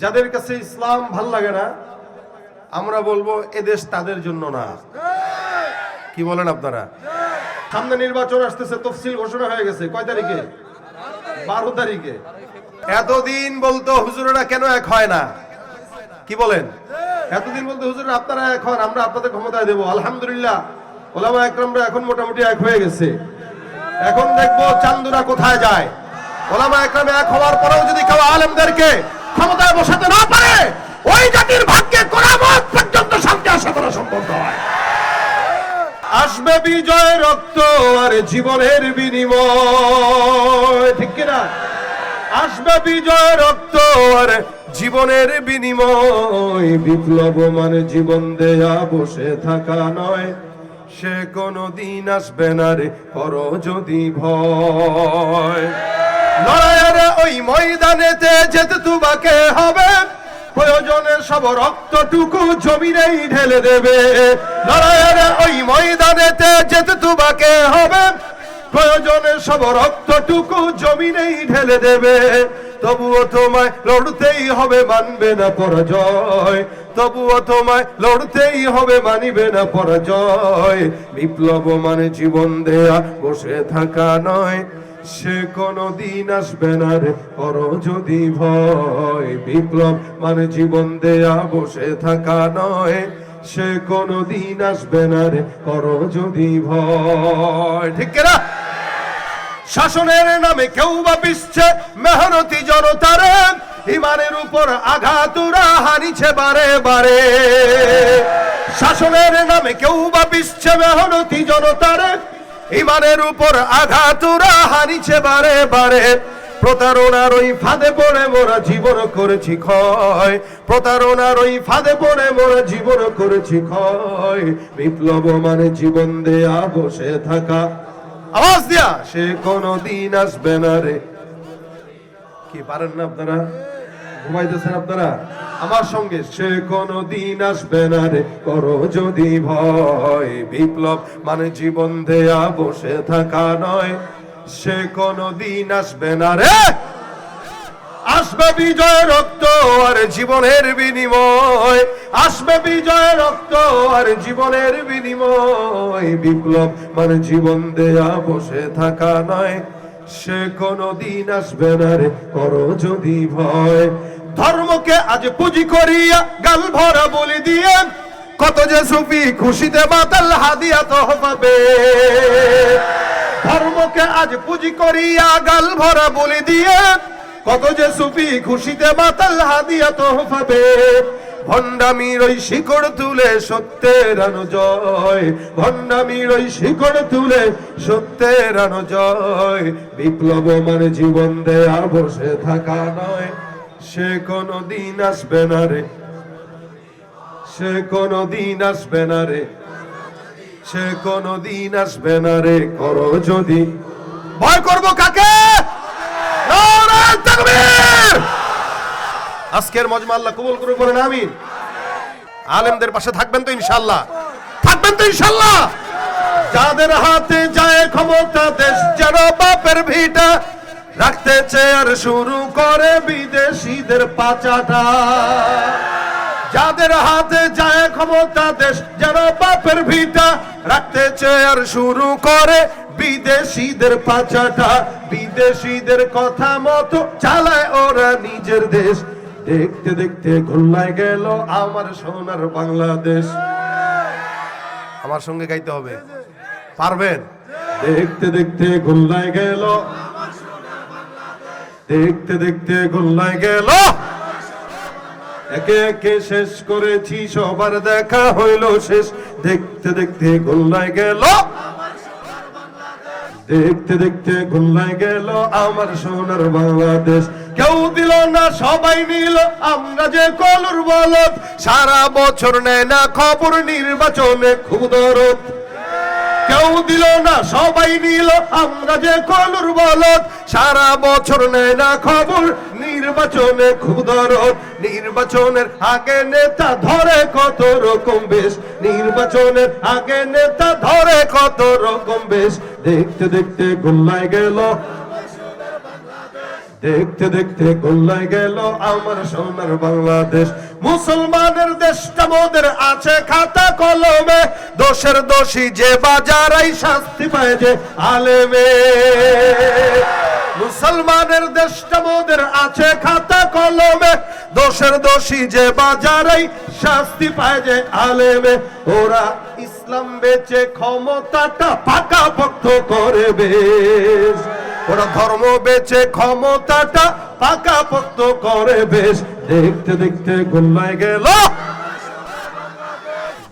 যাদের কাছে ইসলাম ভাল লাগে না আমরা বলবো এদেশ তাদের জন্য না। কি বলেন আপনারা? সামনে নির্বাচন আসতেছে, তফসিল ঘোষণা হয়ে গেছে। কয় তারিখে? 12 তারিখে। এতদিন বলতো হুজুরেরা কেন এক হয় না? কি বলেন? এতদিন বলতো হুজুরেরা আপনারা এক হন, আমরা আপনাদের ক্ষমতায় দেব। আলহামদুলিল্লাহ ওলামা একরামরা এখন মোটামুটি এক হয়ে গেছে। এখন দেখবো চান্দুরা কোথায় যায়। ওলামা একরাম এক হওয়ার পরেও যদি কেউ আলেমদেরকে ক্ষমতায় বসাতে না পারে, ওই জাতির ভাগ্যে কিয়ামত পর্যন্ত শান্তি আশা করা সম্ভব নয়। আসবে বিজয় রক্ত আর জীবনের বিনিময়, ঠিক কিনা? আসবে বিজয় রক্ত আর জীবনের বিনিময়। বিপ্লব মানে জীবন দেয়া বসে থাকা নয়, সে কোনদিন আসবে না রে করো যদি ভয়। লড়াইয়ের ওই ময়দানেতে যেতে তোমাকে হবে, প্রয়োজনে সব রক্তটুকু জমিনেই ঢেলে দেবে। লড়াইয়ের ওই ময়দানেতে যেতে তোমাকে হবে, প্রয়োজনে সব রক্তটুকু জমিনেই ঢেলে দেবে। তবুও তোমায় লড়তেই হবে, মানবে না পরাজয়। তবুও তোমায় লড়তেই হবে, মানিবে না পরাজয়। বিপ্লব মানে জীবন দেয়া বসে থাকা নয়, সে কোনদিন আসবে না রে করো যদি ভয়। বিপ্লব মানে জীবন দেয়া বসে থাকা নয়, সে কোনদিন আসবে না রে করো যদি ভয়, ঠিক কিনা? শাসনের নামে কেউ বা পিছছে মেহনতি জনতারে, ইমানের উপর আঘাতুরা হানিছে বারে বারে। শাসনের নামে কেউ বা পিছছে মেহনতি জনতারে, ইমানের উপর আঘাতুরা হানিছে বারে বারে। প্রতারণার ওই ফাঁদে পড়ে মোরা জীবন করেছি ক্ষয়। প্রতারণার ওই ফাঁদে পড়ে মোরা জীবন করেছি ক্ষয়। বিপ্লব মানে জীবন দেয়া বসে থাকা, আওয়াজ দিয়া, সে কোনদিন আসবে না রে। কি পারেন না আপনারা? ঘুমাইতেছেন আপনারা আমার সঙ্গে? সে কোনদিন আসবে না রে করো যদি ভয়। বিপ্লব মানে জীবন দেয়া বসে থাকা নয়, সে কোনদিন আসবে না রে। আসবে বিজয় রক্ত আর জীবনের বিনিময়। আসবে বিজয় রক্ত আর জীবনের বিনিময়। বিপ্লব মানে জীবন দেয়া বসে থাকা নয়, সে কোনদিন আসবে না রে করো যদি ভয়। ধর্মকে আজ পুঁজি করিয়া গাল ভরা বলি দিয়ে, কত যে সুফি খুশিতে মাতাল হাদিয়া তহফাবে। ধর্মকে আজ পুঁজি করিয়া গাল ভরা বলি দিয়ে, কত যে সুফি খুশিতে মাতাল হাদিয়া তহফাবে। ভণ্ডামির ওই শিকড় তুলে সত্যের আনো জয়। ভণ্ডামির ওই শিকড় তুলে সত্যের আনো জয়। বিপ্লব মানে জীবন দেয়া বসে থাকা নয়, সে কোনদিন আসবে না রে। সে কোনদিন আসবে না রে। সে কোনদিন আসবে না রে করো যদি ভয়। করবো কাকে? নারায়ে তাকবীর। আজকের মজমা আল্লাহ কবুল করুন, বলেন আমিন। আলেমদের পাশে থাকবেন তো ইনশাআল্লাহ? থাকবেন তো ইনশাআল্লাহ? যাদের হাতে যায় ক্ষমতা, দেশ যেন বাপের ভিটা, রাখতে চেয়ার শুরু করে বিদেশিদের পাচাটা। যাদের হাতে যায় ক্ষমতা, দেশ যেন বাপের ভিটা, রাখতে চেয়ার শুরু করে বিদেশিদের পাচাটা। বিদেশিদের কথা মতো চালায় ওরা নিজের দেশ। দেখতে দেখতে গোল্লায় গেল আমার সোনার বাংলাদেশ। আমার সঙ্গে গাইতে হবে, পারবেন? দেখতে দেখতে গোল্লায় গেল, দেখতে দেখতে গোল্লায় গেল। একে একে শেষ করেছি, সবার দেখা হইল শেষ। দেখতে দেখতে গোল্লায় গেল, দেখতে দেখতে গোল্লায় গেল আমার সোনার বাংলাদেশ। কেউ দিল না সবাই নিল, আমরা যে কলুর বলদ। সারা বছর নেয় না খবর, নির্বাচনে খুব দরদ। কেউ দিল না সবাই নিল, আমরা যে কলুর বলদ। সারা বছর নেয় না খবর, নির্বাচনে খুব দরদ। নির্বাচনের আগে নেতা ধরে কত রকম বেশ। নির্বাচনের আগে নেতা ধরে কত রকম বেশ। দেখতে দেখতে গোল্লায় গেল, দেখতে দেখতে গোল্লায় গেল আমার সোনার বাংলাদেশ। মুসলমানের দেশটা মোদের আছে খাতা কলমে, দোষের দোষী যে বাজারাই শাস্তি পায় যে আলেমে। মুসলমানের দেশটা মোদের আছে খাতা কলমে, দোষের দোষী যে বাজারাই শাস্তি পায় যে আলেমে। ওরা ইসলাম বেচে ক্ষমতাটা পাকাপোক্ত করে বেশ, ওরা ধর্ম বেচে ক্ষমতাটা পাকাপোক্ত করে বেশ। দেখতে দেখতে গোল্লায় গেল,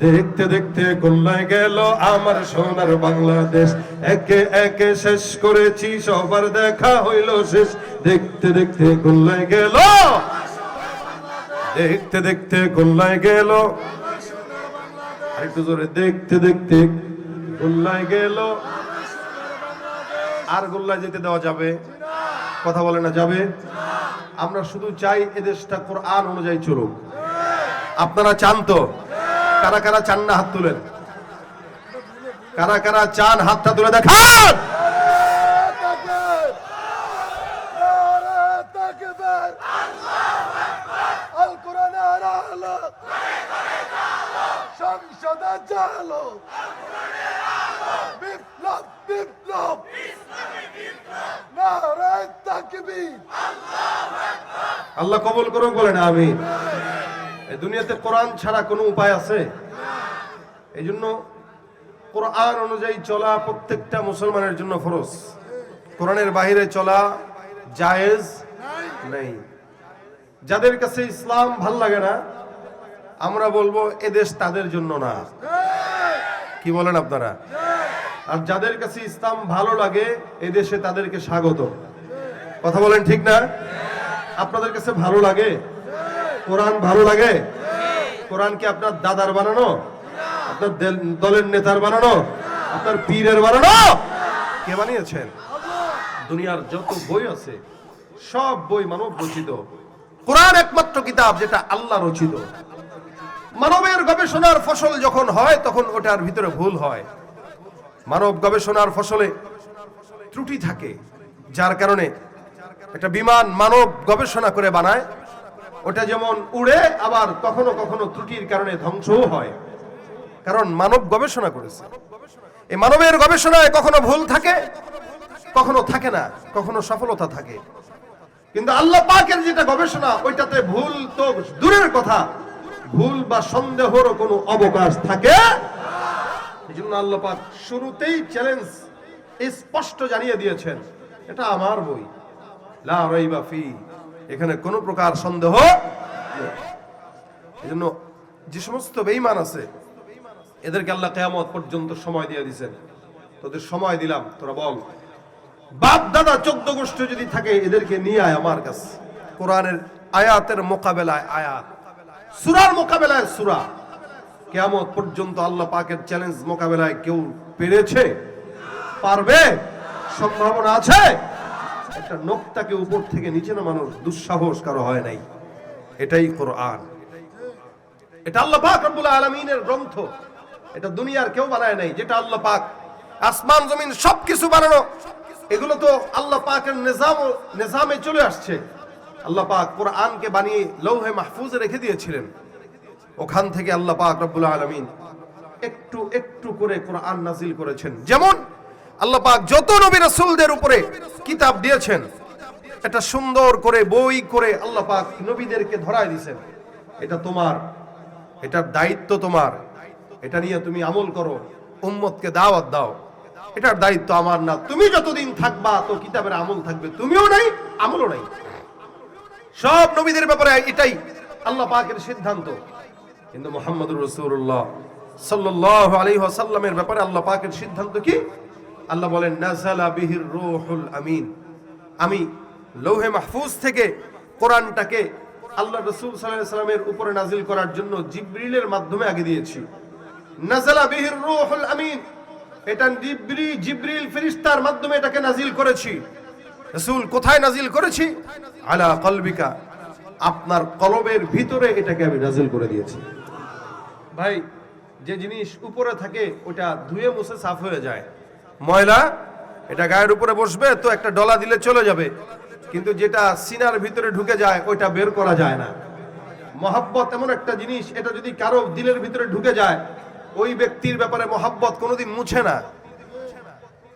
দেখতে দেখতে গোল্লায় গেল আমার সোনার বাংলাদেশ। একে একে শেষ করেছি সবার দেখা হইল শেষ। দেখতে দেখতে গোল্লায় গেল, দেখতে দেখতে গোল্লায় গেল, আরেকটু জোরে, দেখতে দেখতে গোল্লায় গেল। আর গোল্লায় যেতে দেওয়া যাবে? কথা বলে না যাবে? আমরা শুধু চাই এদেশটা কোরআন অনুযায়ী চলুক। আপনারা চান তো? কারা কারা চান না হাত তুলেন? কারা কারা চান হাতটা তুলে দেখান। সংসদে চালো বিপ্লব, বিপ্লব, নারে তাকবীর। আল্লাহ কবুল করুক, বলেন আমিন। এই দুনিয়াতে কোরআন ছাড়া কোনো উপায় আছে? এই জন্য কোরআন অনুযায়ী চলা প্রত্যেকটা মুসলমানের জন্য ফরজ। কোরআনের বাইরে চলা জায়েজ নেই। যাদের কাছে ইসলাম ভাল লাগে না, আমরা বলবো এদেশ তাদের জন্য না। কি বলেন আপনারা? আর যাদের কাছে ইসলাম ভালো লাগে এদেশে তাদেরকে স্বাগত। কথা বলেন ঠিক না? আপনাদের কাছে ভালো লাগে? কোরআন ভালো লাগে? কোরআন কি আপনার দাদার বানানো, আপনার দলের নেতার বানানো, আপনার পীরের বানানো? কে বানিয়েছেন? দুনিয়ার যত বই আছে সব বই মানব রচিত। কোরআন একমাত্র কিতাব যেটা আল্লাহ রচিত। মানবের গবেষণার ফসল যখন হয় তখন ওটার ভিতরে ভুল হয়। মানব গবেষণার ফসলে ত্রুটি থাকে, যার কারণে একটা বিমান মানব গবেষণা করে বানায়, ওটা যেমন উড়ে আবার কখনো কখনো ত্রুটির কারণে ধ্বংসও হয়, কারণ মানব গবেষণা করেছে। এই মানবের গবেষণায় কখনো ভুল থাকে, কখনো থাকে না, কখনো সফলতা থাকে। কিন্তু আল্লাহ পাকের যেটা গবেষণা ওইটাতে ভুল তো দূরের কথা, ভুল বা সন্দেহেরও কোনো অবকাশ থাকে। এই জন্য আল্লাহ পাক শুরুতেই চ্যালেঞ্জ স্পষ্ট জানিয়ে দিয়েছেন, এটা আমার বই, লা রাইবা ফি, এখানে কোনো প্রকার সন্দেহ নেই। এই জন্য যে সমস্ত বেঈমান আছে এদেরকে আল্লাহ কিয়ামত পর্যন্ত সময় দিয়ে দিয়েছেন। তোদের সময় দিলাম, তোরা বল বাপ দাদা 14 গোষ্ঠী যদি থাকে এদেরকে নিয়ে আয় আমার কাছে। কোরআনের আয়াতের মোকাবেলায় আয়াত, সূরার মোকাবেলায় সূরা। কিয়ামত পর্যন্ত আল্লাহ পাকের চ্যালেঞ্জ মোকাবেলায় কেউ পেরেছে? পারবে? সম্ভাবনা আছে? একটা নোকতাকে উপর থেকে নিচে নামানোর দুঃসাহস কারো হয় নাই। এটাই কোরআন, এটা আল্লাহ পাক রব্বুল আলামিনের গ্রন্থ। এটা দুনিয়ার কেউ বানায় নাই। যেটা আল্লাহ পাক, আসমান জমিন সবকিছু বানানো, এগুলো তো আল্লাহ পাকের নিজামে চলে আসছে। আল্লাহ পাক কোরআনকে বানিয়ে লৌহে মাহফুজে রেখে দিয়েছিলেন। ওখান থেকে আল্লাহ পাক রব্বুল আলামিন একটু একটু করে কোরআন নাজিল করেছেন। যেমন আল্লাহ পাক যত নবী রাসূলদের উপরে কিতাব দিয়েছেন, এটা সুন্দর করে বই করে আল্লাহ পাক নবীদেরকে ধরায় দিয়েছেন, এটা তোমার, এটার দায়িত্ব তোমার, এটা নিয়ে তুমি আমল করো, উম্মতকে দাওয়াত দাও। এটার দায়িত্ব আমার না। তুমি যতদিন থাকবা তো কিতাবের আমল থাকবে, তুমিও নাই আমলও নাই। সব নবীদের ব্যাপারে এটাই আল্লাহ পাকের সিদ্ধান্ত। কিন্তু মুহাম্মদুর রাসূলুল্লাহ সাল্লাল্লাহু আলাইহি ওয়াসাল্লামের ব্যাপারে আল্লাহ পাকের সিদ্ধান্ত কি? আল্লাহ বলেন নাযালা বিহির রূহুল আমিন। আমি লৌহে মাহফুজ থেকে কোরআনটাকে আল্লাহ রাসূল সাল্লাল্লাহু আলাইহি ওয়াসাল্লামের উপরে নাজিল করার জন্য জিবরিলের মাধ্যমে আগে দিয়েছি। নাযালা বিহির রূহুল আমিন, এটা জিবরিল ফেরেশতার মাধ্যমে এটাকে নাজিল করেছি। রাসূল কোথায় নাজিল করেছি? আলা কলবিকা, আপনার কলবের ভিতরে এটাকে আমি নাজিল করে দিয়েছি। ভাই, যে জিনিস উপরে থাকে ওটা ধুয়ে মুছে সাফ হয়ে যায়। ময়লা এটা গায়ের উপরে বসবে তো একটা ডলা দিলে চলে যাবে, কিন্তু যেটা সিনার ভিতরে ঢুকে যায় ওইটা বের করা যায় না। মহাব্বত এমন একটা জিনিস, এটা যদি কারো দিলের ভিতরে ঢুকে যায় ওই ব্যক্তির ব্যাপারে মহাব্বত কোনোদিন মুছে না।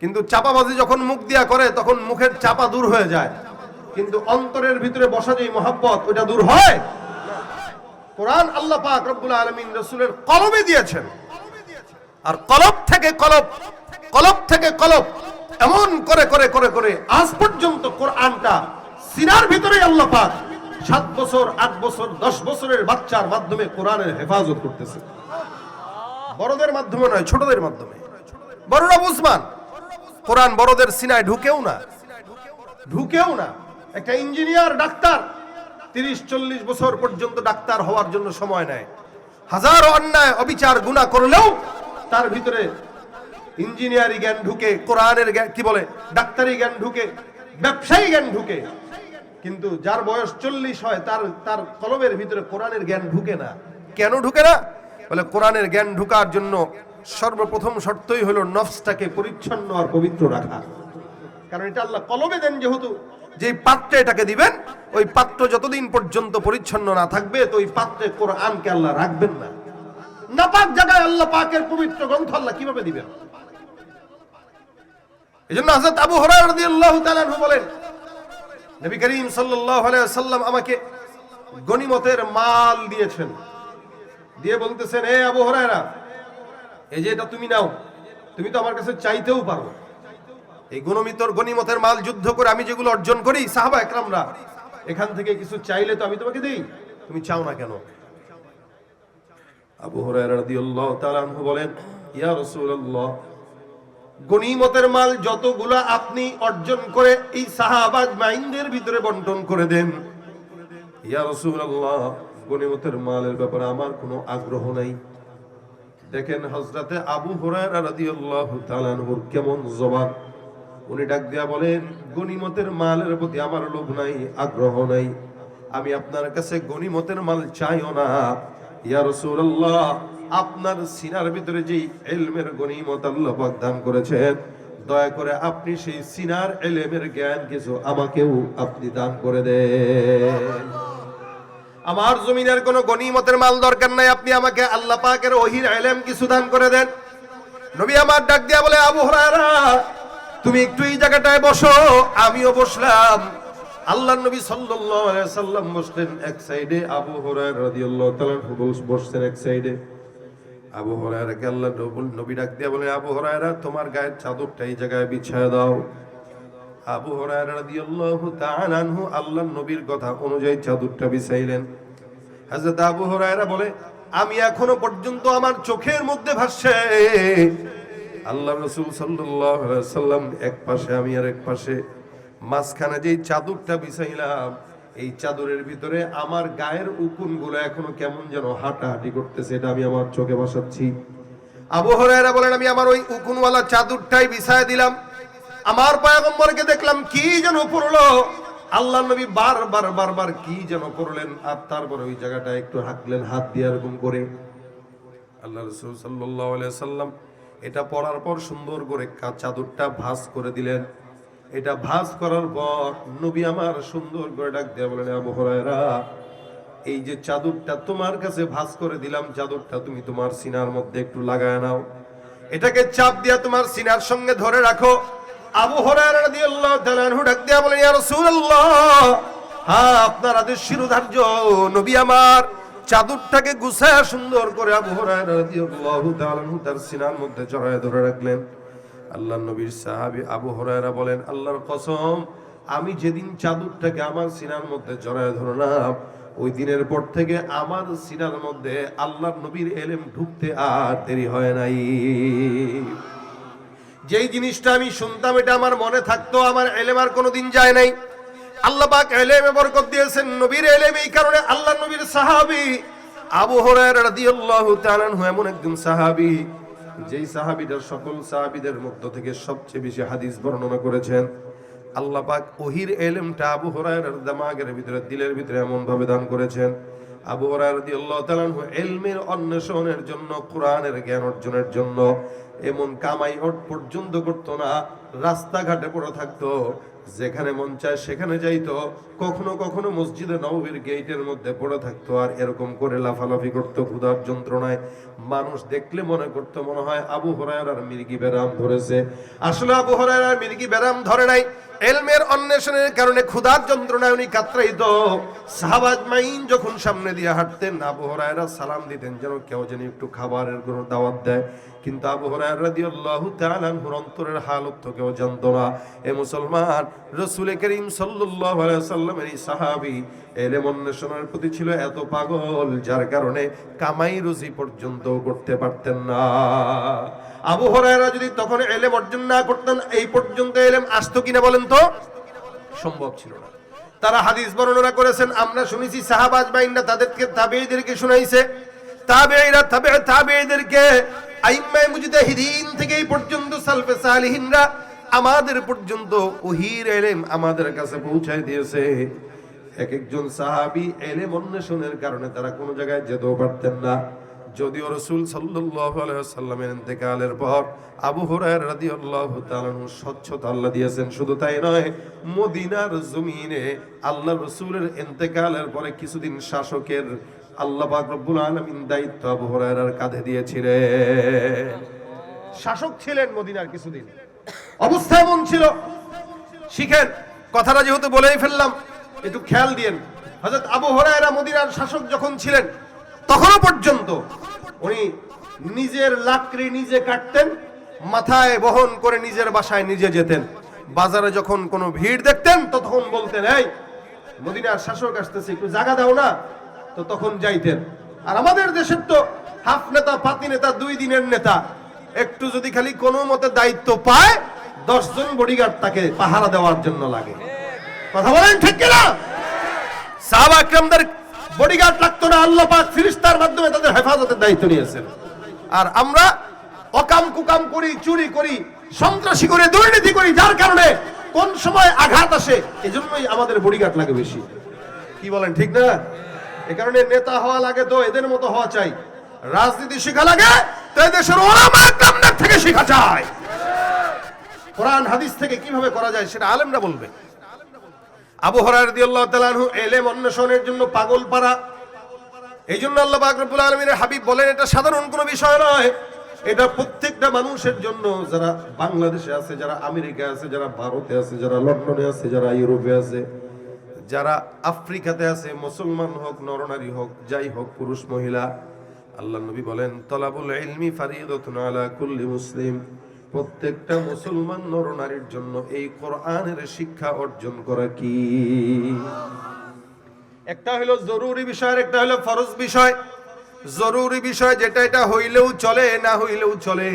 কিন্তু চাপাবাজি যখন মুখ দিয়া করে তখন মুখের চাপা দূর হয়ে যায়, কিন্তু অন্তরের ভিতরে বসা যে মহাব্বত ওটা দূর হয়। কোরআন আল্লাহ পাক রব্বুল আলামিন রাসূলের কলবে দিয়েছেন, আর কলব থেকে কলব, কলব থেকে কলব, এমন করে করে করে করে আজ পর্যন্ত কোরআনটা সিনার ভিতরে আল্লাহ পাক 7 বছর 8 বছর 10 বছরের বাচ্চার মাধ্যমে কোরআনের হেফাজত করতেছে। বড়দের মাধ্যমে নয়, ছোটদের মাধ্যমে। বড়রা বুঝমান, কোরআন বড়দের সিনায় ঢুকেও না, ঢুকেও না। একটা ইঞ্জিনিয়ার ডাক্তার 30-40 বছর পর্যন্ত ডাক্তার হওয়ার জন্য সময় নেয়। হাজারো অন্যায় অবিচার গুনাহ করলেও তার ভিতরে ইঞ্জিনিয়ারিং জ্ঞান ঢুকে, কোরআনের জ্ঞান কি বলে ডাক্তারি জ্ঞান ঢুকে, ব্যবসায়ী জ্ঞান ঢুকে। কিন্তু যার বয়স 40 হয় তার কলবের ভিতরে কোরআনের জ্ঞান ঢুকে না। কেন ঢুকে না? বলে কোরআনের জ্ঞান ঢুকার জন্য সর্বপ্রথম শর্তই হলো নফসটাকে পরিচ্ছন্ন আর পবিত্র রাখা। কারণ এটা আল্লাহ কলবে দেন, যেহেতু যে পাত্রে এটাকে দিবেন ওই পাত্র যতদিন পর্যন্ত পরিচ্ছন্ন না থাকবে তো ওই পাত্রে কোরআনকে আল্লাহ রাখবেন না। নাপাক জায়গায় আল্লাহ পাকের পবিত্র গ্রন্থ আল্লাহ কিভাবে দিবেন? এজন্য হযরত আবু হুরায়রা রাদিয়াল্লাহু তাআলা আনহু বলেন, নবী করিম সাল্লাল্লাহু আলাইহি ওয়াসাল্লাম আমাকে গনিমতের মাল দিয়েছেন, দিয়ে বলতেছেন, হে আবু হুরায়রা, এই যে এটা তুমি নাও, তুমি তো আমার কাছে চাইতেও পারো। এই গনিমতের মাল যুদ্ধ করে আমি যেগুলো অর্জন করি, সাহাবা একরামরা এখান থেকে কিছু চাইলে তো আমি তোমাকে দেই, তুমি চাও না কেন? আবু হুরায়রা রাদিয়াল্লাহু তাআলা আনহু বলেন, ইয়া রাসূলুল্লাহ, গনিমতের মাল যতগুলা আপনি অর্জন করে এই সাহাবা আজমাইনদের ভিতরে বন্টন করে দেন, ইয়া রাসূলুল্লাহ, গনিমতের মালের ব্যাপারে আমার কোনো আগ্রহ নাই। দেখেন হযরতে আবু হুরায়রা রাদিয়াল্লাহু তাআলা আনহুর কেমন জবাব। উনি ডাক দিয়া বলেন, গনিমতের মালের প্রতি আমার লোভ নাই, আগ্রহ নাই, আমি আপনার কাছে গনিমতের মাল চাইও না। ইয়া রাসূলুল্লাহ, আপনার সিনার ভিতরে যে ইলমের গনিমত আল্লাহ পাক দান করেছেন, দয়া করে আপনি সেই সিনার ইলমের জ্ঞান কিছু আমাকেও আপনি দান করে দেন। আমার জমিনের কোনো গনিমতের মাল দরকার নাই, আপনি আমাকে আল্লাহ পাকের ওহীর ইলম কিছু দান করে দেন। নবী আমার ডাক দিয়া বলে, আবু হুরায়রা, তুমি একটু এই জায়গাটায় বসো। আমিও বসলাম। আল্লাহর নবী সাল্লাল্লাহু আলাইহি সাল্লাম বসলেন এক সাইডে, আবু হুরায়রা রাদিয়াল্লাহু তাআলা বসছেন এক সাইডে। আবু হুরায়রাকে আল্লাহর নবী ডাক দিয়া বলে, আবু হুরায়রা, তোমার গায়ের চাদরটা এই জায়গায় বিছায়া দাও। আবু হুরায়রা রাদিয়াল্লাহু তাআলা আনহু আল্লাহর নবীর কথা অনুযায়ী চাদরটা বিছাইলেন। হযরত আবু হুরায়রা বলে, আমি এখনো পর্যন্ত আমার চোখের মধ্যে ভাসছে আল্লাহ রাসূল সাল্লাল্লাহু আলাইহি ওয়াসাল্লাম এক পাশে, আমি আর এক পাশে, মাঝখানে যেই চাদরটা বিছাইলাম এই চাদরের ভিতরে আমার গায়ের উকুনগুলো এখনো কেমন যেন হাঁটাহাঁটি করতেছে, এটা আমি আমার চোখে ভাসাচ্ছি। আবু হুরায়রা বলেন, আমি আমার ওই উকুনওয়ালা চাদরটাই বিছায় দিলাম। আমার পয়গম্বরকে দেখলাম কি যেন পড়লো, আল্লাহ নবী বারবার কি যেন পড়লেন, আর তারপরে ওই জায়গাটা একটু হাঁকলেন হাত দিয়ে এরকম করে। আল্লাহ রাসূল সাল্লাল্লাহু আলাইহি ওয়াসাল্লাম এটা পড়ার পর সুন্দর করে চাদরটা ভাঁজ করে দিলেন। এটা ভাঁজ করার পর নবী আমার সুন্দর করে ডাক দিয়ে বলেন, আবু হুরায়রা, এই যে চাদরটা তোমার কাছে ভাঁজ করে দিলাম, চাদরটা তুমি তোমার সিনার মধ্যে একটু লাগায় নাও, এটাকে চাপ দিয়া তোমার সিনার সঙ্গে ধরে রাখো। আবু হুরায়রা রাদিয়াল্লাহু তাআলা আনহু ডাক দিয়া বলেন, ইয়া রাসূলুল্লাহ, হ্যাঁ, আপনার আদেশ শিরোধার্য। নবী আমার চাদরটাকে গুছায়া সুন্দর করে আবু হুরায়রা রাদিয়াল্লাহু তাআলা আনহু তার সিনার মধ্যে জড়ায় ধরে রাখলেন। আল্লাহর নবীর সাহাবী আবু হুরায়রা বলেন, আল্লাহর কসম, আমি যেদিন চাদরটাকে আমার সিনার মধ্যে জড়ায় ধরলাম ওই দিনের পর থেকে আমার সিনার মধ্যে আল্লাহর নবীর ইলম ঢুকতে আর দেরি হয় নাই। যেই জিনিসটা আমি শুনতাম এটা আমার মনে থাকতো, আমার ইলম আর কোনোদিন যায় নাই। আল্লাহ পাক ইলমে বরকত দিয়েছেন, নবীর ইলম, এই কারণে আল্লাহর নবীর সাহাবী আবু হুরায়রা রাদিয়াল্লাহু তাআলা আনহু এমন একজন সাহাবী, যেই সাহাবীদের সকল সাহাবীদের মধ্য থেকে সবচেয়ে বেশি হাদিস বর্ণনা করেছেন। আল্লাহ পাক ওহীর ইলমটা আবু হুরায়রার দিমাগের ভিতরে, দিলের ভিতরে এমন ভাবে দান করেছেন। আবু হুরায়রা রাদিয়াল্লাহু তাআলা আনহু ইলমের অন্বেষণের জন্য, কোরআনের জ্ঞান অর্জনের জন্য এমন কামাই পর্যন্ত করতো না, রাস্তাঘাটে পড়ে থাকতো, যেখানে মন চায় সেখানে যাইতো, কখনো কখনো মসজিদে নববীর গেটের মধ্যে পড়ে থাকতো, আর এরকম করে লাফালাফি করতো ক্ষুধার যন্ত্রণায়। মানুষ দেখলে মনে করতো মনে হয় আবু হুরায়রার মির্গি ব্যারাম ধরেছে। আসলে আবু হুরায়রার মির্গি ব্যারাম ধরে নাই, ইলমের অন্বেষণের কারণে ক্ষুধার যন্ত্রণায় উনি কাতরাইতো। সাহাবা আজমাইন যখন সামনে দিয়ে হাঁটতেন, আবু হুরায়রা সালাম দিতেন যেন কেউ যেন একটু খাবারের কোনো দাওয়াত দেয়। কিন্তু আবু হুরায়রা রাদিয়াল্লাহু তাআলা আনহুর অন্তরের হালত তো কেউ জানতো না। এ মুসলমান, রাসূল করিম সাল্লাল্লাহু আলাইহি ওয়াসাল্লামের এই সাহাবী ইলম অন্বেষণের প্রতি ছিল এত পাগল, যার কারণে কামাই রুজি পর্যন্ত করতে পারতেন না। আবু হুরায়রা যদি তখন ইলম অর্জন না করতেন, এই পর্যন্ত ইলম আসতো কিনা বলেন তো? সম্ভব ছিল না। তারা হাদিস বর্ণনা করেছেন, আমরা শুনেছি সাহাবা আজমাইনরা তাদেরকে তাবেঈদেরকে শুনাইছে, তাবেঈরা তাবেঈদেরকে, আইম্মায়ে মুজতাহিদিন থেকে এই পর্যন্ত সালফে সালিহিনরা আমাদের পর্যন্ত ওহীর ইলম আমাদের কাছে পৌঁছায় দিয়েছে। এক একজন সাহাবী ইলম অন্বেষণের কারণে তারা কোনো জায়গায় যেতেও পারতেন না। যদিও রাসূল সাল্লাল্লাহু আলাইহি ওয়াসাল্লামের ইন্তেকালের পর আবু হুরায়রা রাদিয়াল্লাহু তাআলা আনহু স্বচ্ছতা আল্লাহ দিয়েছেন। শুধু তাই নয়, মদিনার জমিনে আল্লাহর রাসূলের ইন্তেকালের পরে কিছুদিন শাসকের আল্লাহ পাক রব্বুল আলামিন দায়িত্ব আবু হুরায়রার কাঁধে দিয়েছিলেন। শাসক ছিলেন মদিনার কিছুদিন, অবস্থা এমন ছিল। শিখেন, কথাটা যেহেতু বলেই ফেললাম, একটু খেয়াল দিয়েন। হযরত আবু হুরায়রা মদিনার শাসক যখন ছিলেন, তখনও পর্যন্ত উনি নিজের লাকড়ি নিজে কাটতেন, মাথায় বহন করে নিজের বাসায় নিজে যেতেন। বাজারে যখন কোনো ভিড় দেখতেন তো তখন বলতেন, এই মদিনার শাসক আসতেছে, একটু জায়গা দাও না, তো তখন যাইতেন। আর আমাদের দেশের তো হাফ নেতা পাতি নেতা, 2 দিনের নেতা, একটু যদি খালি কোনো মতে দায়িত্ব পায় 10 জন বডিগার্ড তাকে পাহারা দেওয়ার জন্য লাগে। কথা বলেন ঠিক কিনা? সাহাবা একরামদের বডিগার্ড লাগতো না, আল্লাহ পাক ফেরেশতার মাধ্যমে তাদের হেফাজতের দায়িত্ব নিয়েছেন। আর আমরা অকাম কুকাম করি, চুরি করি, সন্ত্রাসী করে, দুর্নীতি করি, যার কারণে কোন সময় আঘাত আসে, এজন্যই আমাদের বডিগার্ড লাগে বেশি। কি বলেন ঠিক না? এ কারণে নেতা হওয়া লাগে তো এদের মতো হওয়া চাই, রাজনীতি শেখা লাগে তো এদেশের ওলামা একরামদের থেকে শেখা চাই। কোরআন হাদিস থেকে কিভাবে করা যায় সেটা আলেমরা বলবে। আবু হুরায়রা রাদিয়াল্লাহু তাআলা আনহু ইলম অন্বেষণের জন্য পাগল পারা। এই জন্য আল্লাহ পাক রব্বুল আলামিনের হাবিব বলেন, এটা সাধারণ কোনো বিষয় নয়, এটা প্রত্যেকটা মানুষের জন্য, যারা বাংলাদেশে আছে, যারা আমেরিকায় আছে, যারা ভারতে আছে, যারা লন্ডনে আছে, যারা ইউরোপে আছে, যারা আফ্রিকাতে আছে, মুসলমান হোক নরনারী হোক, যাই হোক, পুরুষ মহিলা। আল্লাহ নবী বলেন, তলাবুল ইলমি ফারিদাতুন আলা কুল্লি মুসলিম, প্রত্যেকটা মুসলমান নরনারীর জন্য এই কোরআনের শিক্ষা অর্জন করা কি? একটা হলো জরুরি বিষয়, আর একটা হলো ফরজ বিষয়। জরুরি বিষয় যেটা, এটা হইলেও চলে, না হইলেও চলে।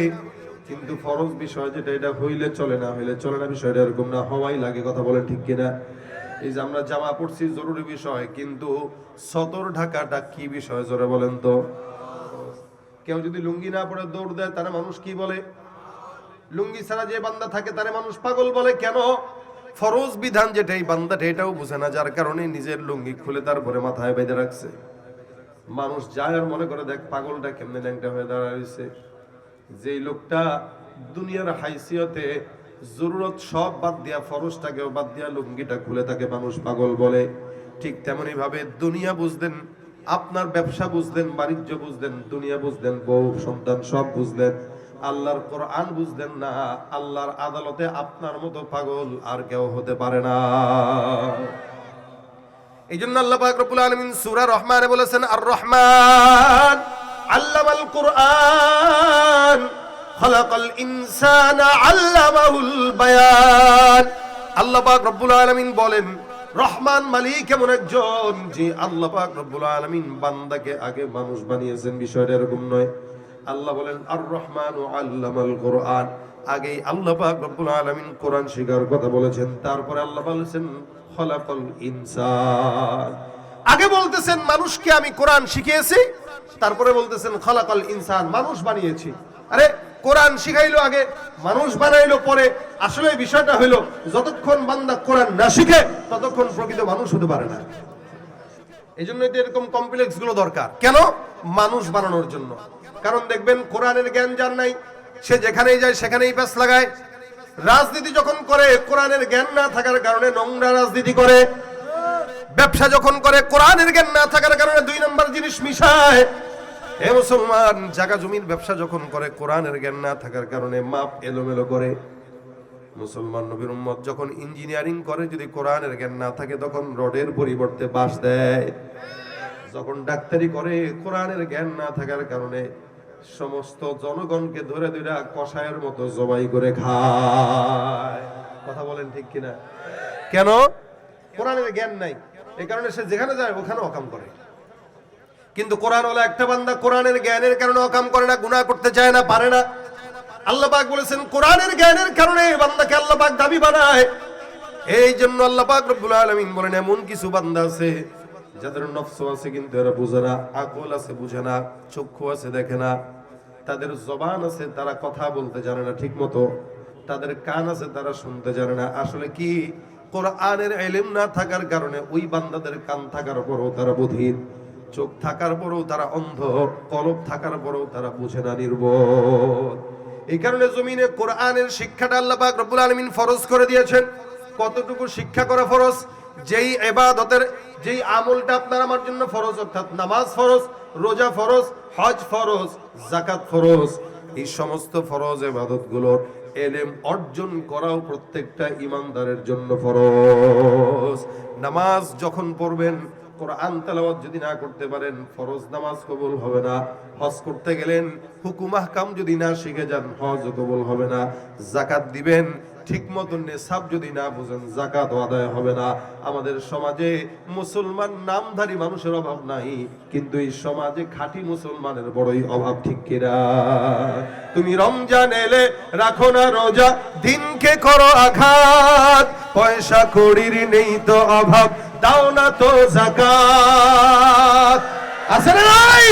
কিন্তু ফরজ বিষয় যেটা, এটা হইলে চলে, না হইলে চলে না, বিষয়টা এরকম না, হওয়াই লাগে। কথা বলেন ঠিক কিনা? এই যে আমরা জামা পড়ছি জরুরি বিষয়, কিন্তু সতর ঢাকাটা কি বিষয় জোরে বলেন তো? কেউ যদি লুঙ্গি না পরে দৌড় দেয়, তারা মানুষ কি বলে? লুঙ্গি ছাড়া যে বান্দা থাকে তারে মানুষ পাগল বলে। কেন? ফরজ বিধান যেটা, এই বান্দাটা এটাও বুঝে না, যার কারণে নিজের লুঙ্গি খুলে তারপরে মাথায় বেঁধে রাখছে। মানুষ যায় আর মনে করে, দেখ পাগলটা কেমনে ল্যাংটা হয়ে দাঁড়াইছে। যেই লোকটা দুনিয়ার হাইসিয়তে জরুরত সব বাদ দিয়া, ফরজটাকেও বাদ দিয়া লুঙ্গিটা খুলে তাকে মানুষ পাগল বলে। ঠিক তেমনি ভাবে দুনিয়া বুঝলেন, আপনার ব্যবসা বুঝলেন, বাণিজ্য বুঝলেন, দুনিয়া বুঝলেন, বউ সন্তান সব বুঝলেন, আল্লাহর কোরআন বুঝলেন না, আল্লাহর আদালতে আপনার মতো পাগল আর কেউ হতে পারে না। এই জন্য আল্লাহ পাক রব্বুল আলামিন সূরা রহমানে বলেছেন, আর রহমান আল্লামাল কুরআন খালাকাল ইনসানা আল্লামাহুল বায়ান। আল্লাহ পাক রব্বুল আলামিন বলেন, রহমান মালিক এমন একজন যে আল্লাহ পাক রব্বুল আলামিন বান্দাকে আগে মানুষ বানিয়েছেন। বিষয়টা এরকম নয়। আল্লাহ বলেন, আর রহমানু আল্লামাল কুরআন, আগেই আল্লাহ পাক রব্বুল আলামিন কোরআন শেখার কথা বলেছেন, তারপরে আল্লাহ বলেছেন খলাকাল ইনসান। আগে বলতেছেন মানুষকে আমি কোরআন শিখিয়েছি, তারপরে বলতেছেন খলাকাল ইনসান, মানুষ বানিয়েছি। আরে কোরআন শিখাইলো আগে, মানুষ বানাইলো পরে। আসলে বিষয়টা হইলো, যতক্ষণ বান্দা কোরআন না শিখে ততক্ষণ প্রকৃত মানুষ হতে পারে না। এই জন্য এরকম কমপ্লেক্স গুলো দরকার। কেন? মানুষ বানানোর জন্য। কারণ দেখবেন কোরআনের জ্ঞান যার নাই, সে যেখানেই যায় সেখানেই প্যাঁচ লাগায়। রাজনীতি যখন করে কোরআনের জ্ঞান না থাকার কারণে নোংরা রাজনীতি করে, ব্যবসা যখন করে কোরআনের জ্ঞান না থাকার কারণে 2 নম্বর জিনিস মিশায়। হে মুসলমান, জায়গা জমির ব্যবসা যখন করে কোরআনের জ্ঞান না থাকার কারণে মাপ এলোমেলো করে। মুসলমান নবীর উম্মত যখন ইঞ্জিনিয়ারিং করে যদি কোরআনের জ্ঞান না থাকে তখন রডের পরিবর্তে বাঁশ দেয়। যখন ডাক্তারি করে কোরআনের জ্ঞান না থাকার কারণে সমস্ত জনগণকে ধরে ধরে কষায়ের মতো জবাই করে খায়। কথা বলেন ঠিক কিনা? কেন? কোরআনের জ্ঞান নাই, এই কারণে সে যেখানে যায় ওখানে অকাম করে। কিন্তু কোরআন হলো একটা বান্দা কোরআনের জ্ঞানের কারণে অকাম করে না, গুনাহ করতে চায় না, পারে না। আল্লাহ পাক বলেছেন কোরআনের জ্ঞানের কারণে বান্দাকে আল্লাহ পাক দাবি বানায়। এই জন্য আল্লাহ পাক রব্বুল আলামিন বলেন এমন কিছু বান্দা আছে যাদের নফস আছে কিন্তু এরা বুঝে না, আকল আছে বুঝে না, চক্ষু আছে দেখে না, তাদের জবান আছে তারা কথা বলতে জানে না ঠিক মতো, তাদের কান আছে তারা শুনতে জানে না। আসলে কি? কোরআনের ইলম না থাকার কারণে ওই বান্দাদের কান থাকার পরও তারা বধির, চোখ থাকার পরও তারা অন্ধ, কলব থাকার পরও তারা বুঝে না, নির্বোধ। এই কারণে জমিনে কোরআনের শিক্ষাটা আল্লাহ পাক রব্বুল আলামিন ফরজ করে দিয়েছেন। কতটুকু শিক্ষা করা ফরজ? যেই ইবাদতের যেই আমলটা আপনার আমার জন্য ফরজ, অর্থাৎ নামাজ ফরজ, রোজা ফরজ, হজ ফরজ, যাকাত ফরজ, এই সমস্ত ফরজ ইবাদতগুলোর ইলম অর্জন করাও প্রত্যেকটা ঈমানদারের জন্য ফরজ। নামাজ যখন পড়বেন কোরআন তেলাওয়াত যদি না করতে পারেন ফরজ নামাজ কবুল হবে না। হজ করতে গেলেন হুকুম আহকাম যদি না শিখে যান হজ কবুল হবে না। যাকাত দিবেন ঠিক মতো নেশাব যদি না বুঝেন যাকাত আদায় হবে না। আমাদের সমাজে মুসলমান নামধারী মানুষের অভাব নাই, কিন্তু এই সমাজে খাঁটি মুসলমানের বড়ই অভাব, ঠিক কিনা? তুমি রমজান এলে রাখো না রোজা, দিনকে করো আঘাত, পয়সা কড়ির নেই তো অভাব, দাও না তো যাকাত। আছে না নাই?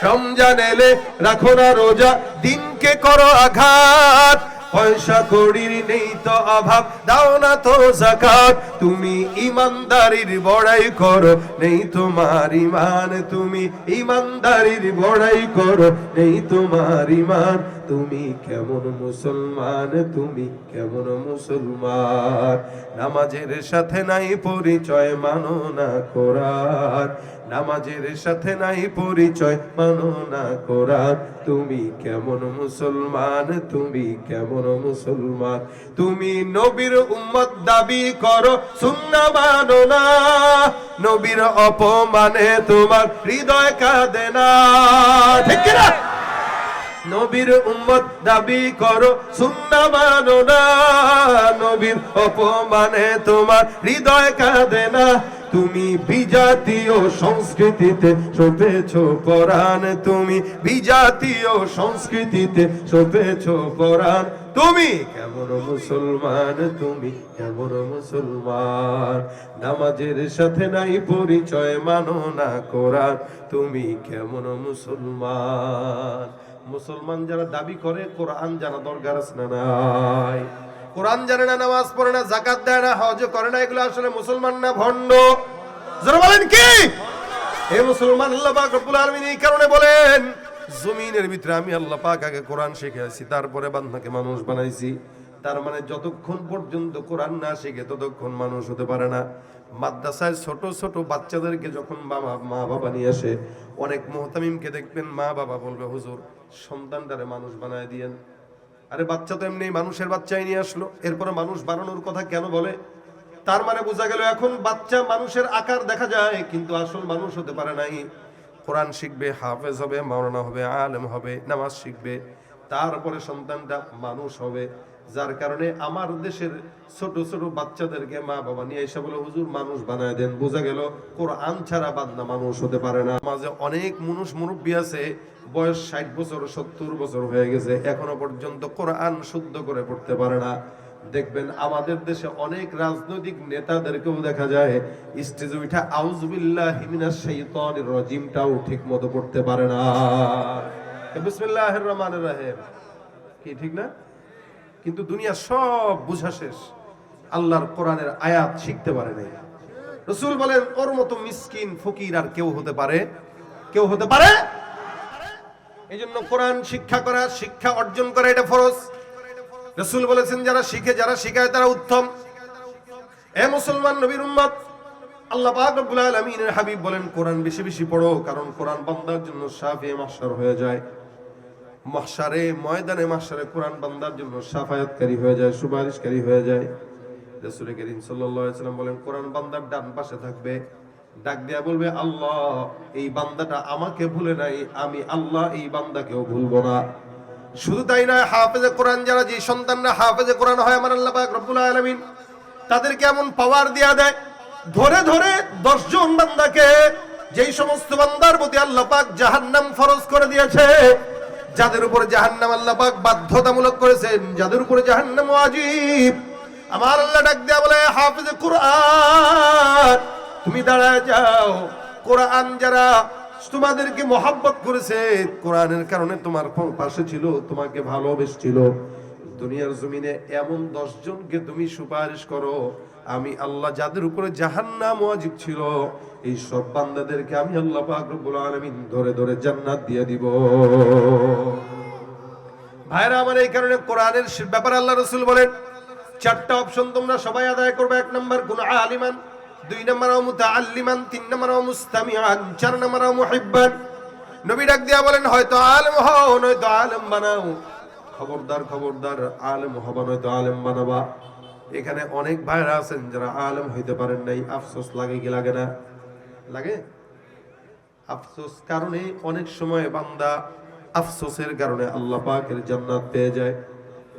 রমজান এলে রাখো না রোজা, দিনকে করো আঘাত, পয়সা কড়ির নেই তো অভাব, দাও না তো যাকাত। তুমি ইমানদারির বড়াই করো নেই তোমার ঈমান, তুমি ইমানদারির বড়াই করো নেই তোমার ঈমান। তুমি কেমন মুসলমান, তুমি কেমন মুসলমান? নামাজের সাথে নাই পরিচয়, মানো না কোরআন, নামাজের সাথে নাই পরিচয়, মানো না কোরআন। তুমি কেমন মুসলমান, তুমি কেমন মুসলমান? তুমি নবীর উম্মত দাবি করো, সুন্নাহ মানো না, নবীর অপমানে তোমার হৃদয় কাঁদে না, ঠিক কি না? নবীর উম্মত দাবি করো, সুন্নাহ মানো না, নবীর অপমানে তোমার হৃদয় কাঁদে না। তুমি বিজাতীয় সংস্কৃতিতে শোভেছো পরাণ, তুমি বিজাতীয় সংস্কৃতিতে শোভেছো পরাণ। তুমি কেমন মুসলমান, তুমি কেমন মুসলমান? নামাজের সাথে নাই পরিচয়, মানো না কোরআন, তুমি কেমন মুসলমান? মুসলমান যারা দাবি করে কোরআন জানা দরকার আছে না নাই? কোরআন জানে না, নামাজ পড়ে না, যাকাত দেয় না, হজ করে না, এগুলো আসলে মুসলমান না ভণ্ড? যারা বলেন কি এই মুসলমান? আল্লাহ পাক রব্বুল আলামিন এই কারণে বলেন জমিনের ভিতরে আমি আল্লাহ পাক আগে কোরআন শিখাইছি, তারপরে বান্দাকে মানুষ বানাইছি। তার মানে যতক্ষণ পর্যন্ত কোরআন না শিখে ততক্ষণ মানুষ হতে পারে না। মাদ্রাসায় ছোট ছোট বাচ্চাদেরকে যখন মা বাবা নিয়ে আসে, অনেক মুহতামিমকে দেখবেন মা বাবা বলবে হুজুর সন্তানটারে মানুষ বানায় দিয়েন। আরে বাচ্চা তো এমনি মানুষের বাচ্চাই নিয়ে আসলো, এরপরে মানুষ বানানোর কথা কেন বলে? তার মানে বোঝা গেল এখন বাচ্চা মানুষের আকার দেখা যায় কিন্তু আসল মানুষ হতে পারে নাই। কোরআন শিখবে, হাফেজ হবে, মাওলানা হবে, আলেম হবে, নামাজ শিখবে, তারপরে সন্তানটা মানুষ হবে। যার কারণে আমার দেশের ছোট ছোট বাচ্চাদেরকে মা বাবা নিয়ে এসে বলে হুজুর মানুষ বানায় দেন। বোঝা গেল কোরআন ছাড়া বান্দা মানুষ হতে পারে না। মাঝে অনেক মানুষ মুরব্বী আছে, বয়স 60 বছর 70 বছর হয়ে গেছে, এখনো পর্যন্ত কোরআন শুদ্ধ করে পড়তে পারে না। দেখবেন আমাদের দেশে অনেক রাজনৈতিক নেতাদেরকেও দেখা যায় স্টেজে উঠা আউযুবিল্লাহি মিনাশ শাইতানির রাজিমটাও ঠিক মতো পড়তে পারে না। বিসমিল্লাহির রহমানির রহিম কি ঠিক না? কিন্তু দুনিয়া সব বুঝা শেষ, আল্লাহর কোরআনের আয়াত শিখতে পারে নাই। রাসূল বলেন ওর মতো মিসকিন ফকির আর কেউ হতে পারে? কেউ হতে পারে? এই জন্য কোরআন শিক্ষা করা, শিক্ষা অর্জন করা এটা ফরজ। রাসূল বলেছেন যারা শিখে যারা শিখায় তারা উত্তম। এ মুসলমান নবীর উম্মত, আল্লাহ পাক রব্বুল আলামিনের হাবিব বলেন কোরআন বেশি বেশি পড়ো, কারণ কোরআন বান্দার জন্য শাফিয়ে মাহশার হয়ে যায়। মাহশারে ময়দানে মাহশারে কোরআন বান্দার জন্য শাফায়াতকারী হয়ে যায়, সুপারিশকারী হয়ে যায়। রাসূল করিম সাল্লাল্লাহু আলাইহি ওয়াসাল্লাম বলেন কোরআন বান্দার ডান পাশে থাকবে, ডাক দিয়া বলবে আল্লাহ এই বান্দাটা আমাকে ভুলে নাই, আমি আল্লাহ এই বান্দাকেও ভুলবো না। শুধু তাই নয়, হাফেজে কোরআন যারা, যে সন্তানরা হাফেজে কোরআন হয় আমার আল্লাহ পাক রব্বুল আলামিন তাদেরকে এমন পাওয়ার দিয়া দেয়, ধরে ধরে 10 জন বান্দাকে, যেই সমস্ত বান্দার প্রতি আল্লাহ পাক জাহান্নাম ফরজ করে দিয়েছে, যাদের উপরে জাহান্নাম আল্লাহ পাক বাধ্যতামূলক করেছেন, যাদের উপরে জাহান্নাম ওয়াজিব, আমার আল্লাহ ডাক দেয়া বলে হাফেজে কোরআন তুমি দাঁড়ায় যাও। কোরআন যারা তোমাদেরকে মহব্বত করেছে, কোরআনের কারণে তোমার পাশে ছিল, তোমাকে ভালোবেসেছিল, দুনিয়ার জমিনে এমন 10 জনকে তুমি সুপারিশ করো, আমি আল্লাহ যাদের উপরে জাহান্নাম ওয়াজিব ছিল এই সব বান্দাদেরকে আমি আল্লাহ পাক রব্বুল আলামিন ধরে ধরে জান্নাত দিয়ে দিব। ভাইরা আমার, এই কারণে কোরআনের ব্যাপারে আল্লাহ রাসূল বলেন 4টা অপশন তোমরা সবাই আদায় করবে। 1 নাম্বার কোন আলিমান, 2 নাম্বার মুতাআল্লিমান, 3 নাম্বার মুস্তামিআন, 4 নাম্বার মুহিব্বান। নবী ডাক দিয়া বলেন হয়তো আলেম হও নয়তো আলেম বানাও, খবরদার খবরদার আলেম হবা নয়তো আলেম বানাবা। এখানে অনেক ভাইরা আছেন যারা আলেম হইতে পারেন নাই, আফসোস লাগে কি লাগে না? লাগে। আফসোস কারণে অনেক সময় বান্দা আফসোসের কারণে আল্লাহ পাকের জান্নাত পেয়ে যায়।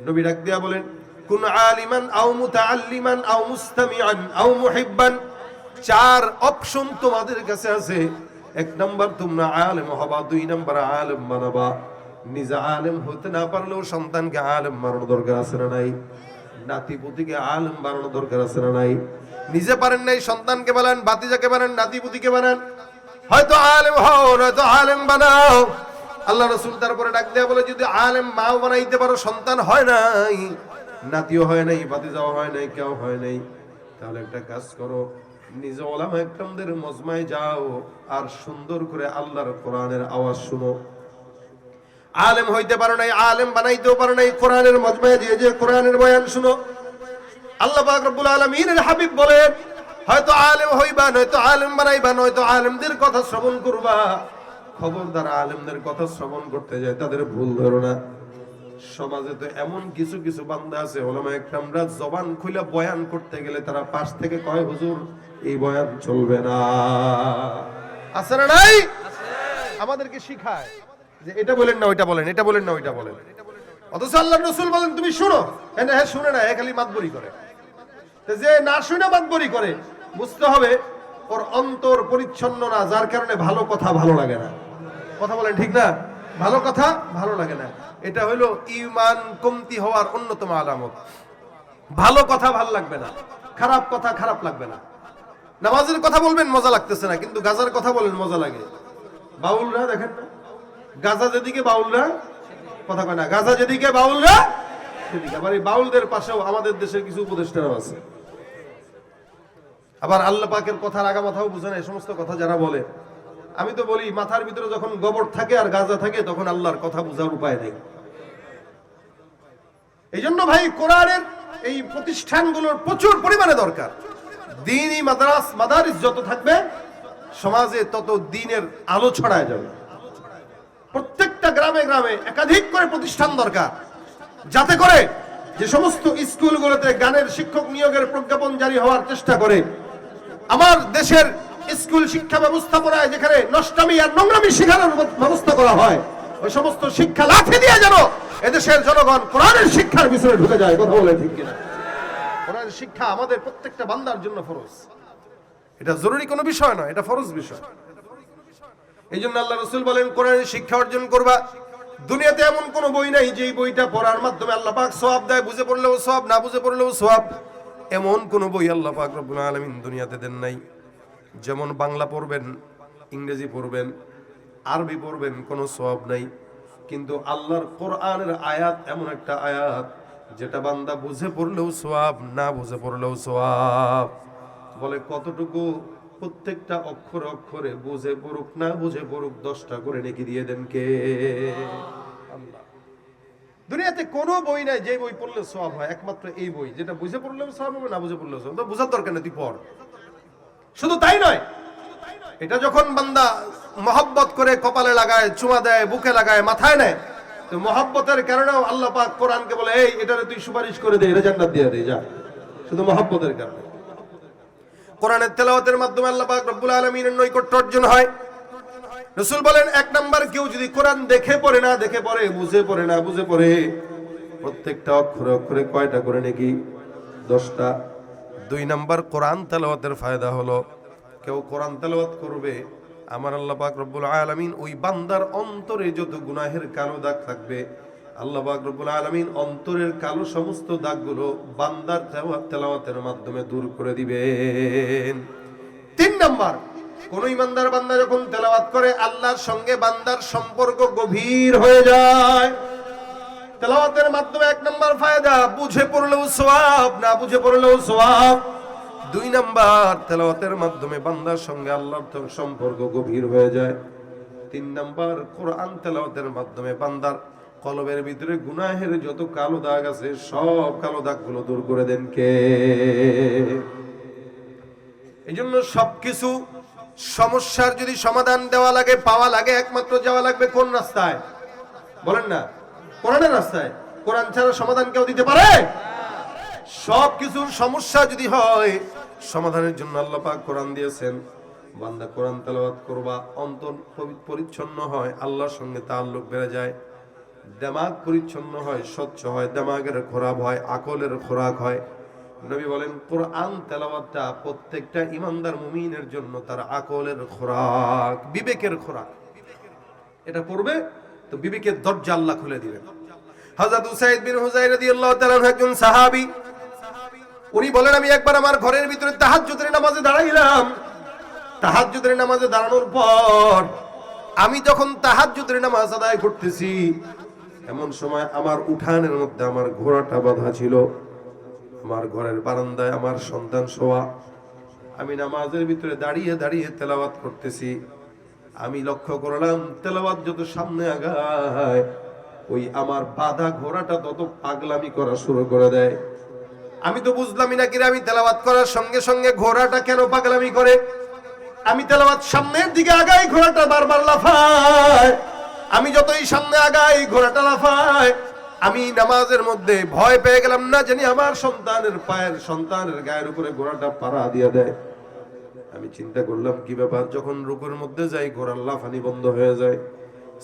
নবী ডাক দিয়া বলেন কুন আলিমান আও মুতাআল্লিমান আও মুস্তামিআন আও মুহিব্বান। 4 অপশন তোমাদের কাছে আছে। 1 নাম্বার তোমরা আলেম হবা, 2 নাম্বার আলেম বানাবা। নিজে আলেম হতে না পারলেও সন্তানকে আলেম বানানো দরকার আছে না নাই? নাতিপুতিকে আলেম বানানো দরকার আছে না নাই? নিজে পারেন নাই, সন্তানকে বানান, ভাতিজাকে বানান, নাতিপুতিকে বানান। হয়তো আলেম হও নয়তো আলেম বানাও। আল্লাহ রাসূল তারপরে ডাক দেয়া বলে যদি আলেম মাও বানাইতে পারো, সন্তান হয় নাই, নাতিও হয় নাই, ভাতিজাও হয় নাই, কেউ হয় নাই, তাহলে একটা কাজ করো, নিজে ওলামা একরামদের মজমায় যাও আর সুন্দর করে আল্লাহর কোরআনের আওয়াজ শুনো। আলেম হইতে পারো নাই, আলেম বানাইতেও পারো নাই, কোরআনের মজমায় যে যে কোরআনের বয়ান শুনো। আল্লাহ পাক রব্বুল আলামিনের হাবিব বলেন হয়তো আলেম হইবা নয়তো আলেম বানাইবা, নয়তো আলেমদের কথা শ্রবণ করবা। খবরদার আলেমদের কথা শ্রবণ করতে যায় তাদের ভুল ধরো না। সমাজে তো এমন কিছু কিছু বান্দা আছে ওলামা একরামরা জবান খুলে বয়ান করতে গেলে তারা পাশ থেকে কয় হুজুর এই বয়ান চলবে না। আছে না নাই? আমাদেরকে শিখায় যে এটা বলেন না ওইটা বলেন, এটা বলেন না ওইটা বলেন। অথচ আল্লাহর রাসূল বলেন তুমি শুনো। হ্যাঁ শুনে না, খালি মাতবরি করে। যে না শুনে মাতবরি করে বুঝতে হবে ওর অন্তর পরিচ্ছন্ন না, যার কারণে ভালো কথা ভালো লাগে না। কথা বলেন ঠিক না? ভালো কথা ভালো লাগে না, এটা হলো ঈমান কমতি হওয়ার অন্যতম আলামত। ভালো কথা ভালো লাগবে না, খারাপ কথা খারাপ লাগবে না। নামাজের কথা বলবেন মজা লাগতেছে না, কিন্তু গাজার কথা বলেন মজা লাগে। বাউলরা দেখেন না, গাজা যেদিকে বাউলরা কথা কয় না, গাজা যেদিকে বাউলরা সেদিকে। আবার এই বাউলদের পাশেও আমাদের দেশের কিছু উপদেষ্টারাও আছে। আবার আল্লাহ পাকের কথার আগা মাথাও বুঝে না এই সমস্ত কথা যারা বলে। আমি তো বলি মাথার ভিতরে যখন গোবর থাকে আর গাজা থাকে তখন আল্লাহর কথা বোঝার উপায় নেই। এই জন্য ভাই কোরআনের এই প্রতিষ্ঠানগুলোর প্রচুর পরিমাণে দরকার। দ্বীনি মাদারিস যত থাকবে সমাজে তত দ্বীনের আলো ছড়ায় যাবে। প্রত্যেকটা গ্রামে গ্রামে একাধিক করে প্রতিষ্ঠান দরকার, যাতে করে যে সমস্ত স্কুলগুলোতে গানের শিক্ষক নিয়োগের প্রজ্ঞাপন জারি হওয়ার চেষ্টা করে, আমার দেশের স্কুল শিক্ষা ব্যবস্থাপনায় যেখানে নষ্টামি আর নোংরামি শেখানোর ব্যবস্থা করা হয়, ওই সমস্ত শিক্ষা লাঠি দিয়ে যেন এদেশের জনগণ কোরআনের শিক্ষার ভিতরে ঢুকে যায়। কথা বলে ঠিক কিনা? কোরআনের শিক্ষা আমাদের প্রত্যেকটা বান্দার জন্য ফরজ। এটা জরুরি কোনো বিষয় নয়, এটা ফরজ বিষয়। এই জন্য আল্লাহ রাসূল বলেন কোরআনের শিক্ষা অর্জন করবা। দুনিয়াতে এমন কোন বই নাই যে বইটা পড়ার মাধ্যমে আল্লাহ পাক সওয়াব দেয়, বুঝে পড়লেও সওয়াব, না বুঝে পড়লেও সওয়াব। এমন কোন বই আল্লাহ পাক রব্বুল আলামিন দুনিয়াতে দেন নাই। যেমন বাংলা পড়বেন, ইংরেজি পড়বেন, আরবি পড়বেন, কোনো সওয়াব নাই। কিন্তু আল্লাহর কোরআনের আয়াত এমন একটা আয়াত যেটা বান্দা বুঝে পড়লেও সওয়াব, না বুঝে পড়লেও সওয়াব। বলে কতটুকু? প্রত্যেকটা অক্ষরে অক্ষরে, বুঝে পড়ুক না বুঝে পড়ুক 10টা করে নেকি দিয়ে দেন কে? আল্লাহ। দুনিয়াতে কোনো বই নাই যে বই পড়লে সওয়াব হয়, একমাত্র এই বই, যেটা বুঝে পড়লেও সওয়াব হবে, না বুঝে পড়লেও সওয়াব। তো বুঝার দরকার নেই, তুই পড়। শুধু তাই নয়, এটা যখন বান্দা মহব্বত করে কপালে লাগায়, চুমা দেয়, বুকে লাগায়, মাথায় নেয়, তো মহব্বতের কারণেও আল্লাহ পাক কোরআনকে বলে, এই এটারে তুই সুপারিশ করে দে, এটা জান্নাত দিয়ে দে, যা। শুধু মহব্বতের কারণে কোরআনের তেলাওয়াতের মাধ্যমে আল্লাহ পাক রব্বুল আলামিনের নৈকট্য অর্জন হয়। রাসূল বলেন, এক নাম্বার, কেউ যদি কোরআন দেখে পড়ে না দেখে পড়ে, বুঝে পড়ে না বুঝে পড়ে, প্রত্যেকটা অক্ষরে অক্ষরে কয়টা করে নাকি? 10টা। 2 নাম্বার, কোরআন তেলাওয়াতের ফায়দা হলো, কেউ কোরআন তেলাওয়াত করবে, আমার আল্লাহ পাক রব্বুল আলামিন ওই বান্দার অন্তরে যত গুনাহের কালো দাগ থাকবে, আল্লাহ পাক রব্বুল আলামিন অন্তরের কালো সমস্ত দাগগুলো বান্দার তেলাওয়াতের মাধ্যমে দূর করে দিবেন। 3 নাম্বার, কোন ইমানদার বান্দা যখন তেলাওয়াত করে, আল্লাহর সঙ্গে বান্দার সম্পর্ক গভীর হয়ে যায়। তেলাওয়াতের মাধ্যমে 1 নাম্বার ফায়দা, বুঝে পড়লেও সওয়াব, না বুঝে পড়লেও সওয়াব। 2 নাম্বার, তেলাওয়াতের মাধ্যমে বান্দার সঙ্গে আল্লাহর সম্পর্ক গভীর হয়ে যায়। 3 নাম্বার, কোরআন তেলাওয়াতের মাধ্যমে বান্দার কলবের ভিতরে গুনাহের যত কালো দাগ আছে, সব কালো দাগগুলো দূর করে দেন কে? এইজন্য সবকিছু সমস্যার যদি সমাধান দেওয়া লাগে, পাওয়া লাগে, একমাত্র যাওয়া লাগবে কোন রাস্তায়? বলেন না, কোরআনের রাস্তায়। কোরআন ছাড়া সমাধান কেউ দিতে পারে? সব কিছুর সমস্যা যদি হয়, সমাধানের জন্য আল্লাহ পাক কোরআন দিয়েছেন। বান্দা কোরআন তেলাওয়াত করবা, অন্তর পরিচ্ছন্ন হয়, আল্লাহর সঙ্গে তাআল্লুক বেড়ে যায়, দিমাগ পরিচ্ছন্ন হয়, স্বচ্ছ হয়, দিমাগের খোরাক হয়, আকলের খোরাক হয়। নবী বলেন, কোরআন তেলাওয়াতটা প্রত্যেকটা ঈমানদার মুমিনের জন্য তার আকলের খোরাক, বিবেকের খোরাক। এটা পড়বে তো বিবেকের দরজা আল্লাহ খুলে দিবেন। হযরত উসাইদ বিন হুযায়র রাদিয়াল্লাহু তাআলা একজন সাহাবী, উনি বলেন, আমি একবার আমার ঘরের ভিতরে তাহাজ্জুদের নামাজে দাঁড়াইলাম। তাহাজ্জুদের নামাজে দাঁড়ানোর পর আমি যখন তাহাজ্জুদের নামাজ আদায় করতেছি, এমন সময় আমার উঠানের মধ্যে আমার ঘোড়াটা বাঁধা ছিল, আমার ঘরের বারান্দায় আমার সন্তান শোয়া। আমি নামাজের ভিতরে দাঁড়িয়ে দাঁড়িয়ে তেলাওয়াত করতেছি। আমি লক্ষ্য করলাম, তেলাওয়াত যত সামনে আগায়, ওই আমার বাঁধা ঘোড়াটা তত পাগলামি করা শুরু করে দেয়। আমি তো বুঝলামই না কিরে, আমি তেলাওয়াত করার সঙ্গে সঙ্গে ঘোড়াটা কেন পাগলামি করে। আমি তেলাওয়াত সামনের দিকে আগাই, ঘোড়াটা বারবার লাফায়। আমি যতই সামনে আগাই, ঘোড়াটা লাফায়। আমি নামাজের মধ্যে ভয় পেয়ে গেলাম, না জানি আমার সন্তানের গায়ের উপরে ঘোড়াটা পাড়া দিয়ে দেয়। আমি চিন্তা করলাম, কি ব্যাপার? যখন রুকুর মধ্যে যাই, ঘোড়ার লাফানি বন্ধ হয়ে যায়।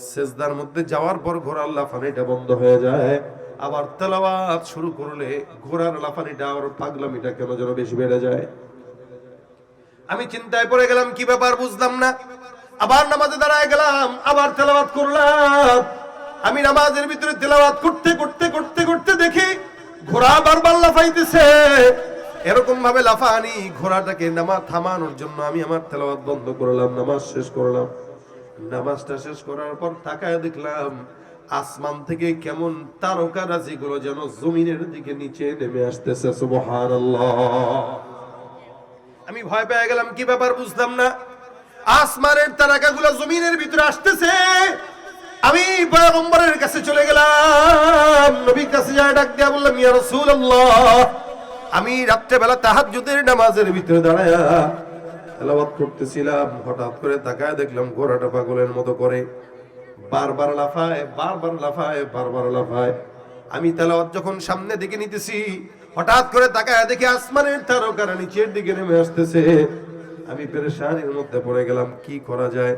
সেজদার মধ্যে যাওয়ার পর ঘোড়ার লাফানিটা বন্ধ হয়ে যায়। আবার তেলাওয়াত শুরু করলে ঘোড়ার লাফানিটা আর পাগলামিটা কেন যেন বেশি বেড়ে যায়। আমি চিন্তায় পড়ে গেলাম, কি ব্যাপার বুঝলাম না। আবার নামাজে দাঁড়ায় গেলাম, আবার তেলাওয়াত করলাম। আমি নামাজের ভিতরে তেলাওয়াত করতে করতে করতে করতে দেখি ঘোড়া বারবার লাফাইতেছে। এরকম ভাবে লাফানি, ঘোড়াটাকে থামানোর জন্য আমি আমার তেলাওয়াত বন্ধ করলাম, নামাজ শেষ করলাম। নামাজটা শেষ করার পর তাকায় দেখলাম, আসমান থেকে কেমন তারকারাজি গুলো যেন জমিনের দিকে নিচে নেমে আসতেছে। সুবহানাল্লাহ। আমি ভয় পেয়ে গেলাম, কি ব্যাপার বুঝলাম না। আসমানের তারকাগুলো জমিনের ভিতরে আসতেছে। আমি পয়গম্বরের কাছে চলে গেলাম, নবীর কাছে যায় ডাক দিয়া বললাম, ইয়া রাসূলুল্লাহ, আমি রাত্রে বেলা তাহাজ্জুদের নামাজের ভিতরে দাঁড়ায়া তেলাওয়াত করতেছিলাম, হঠাৎ করে তাকায় দেখলাম ঘোড়াটা পাগলের মতো করে বারবার লাফায়, বারবার লাফায়, বারবার লাফায়। আমি তেলাওয়াত যখন সামনে দিকে নিতেছি, হঠাৎ করে তাকায় দেখি আসমানের তারকারা নিচের দিকে নেমে আসতেছে। আমি পেরেশানির মধ্যে পড়ে গেলাম, কি করা যায়।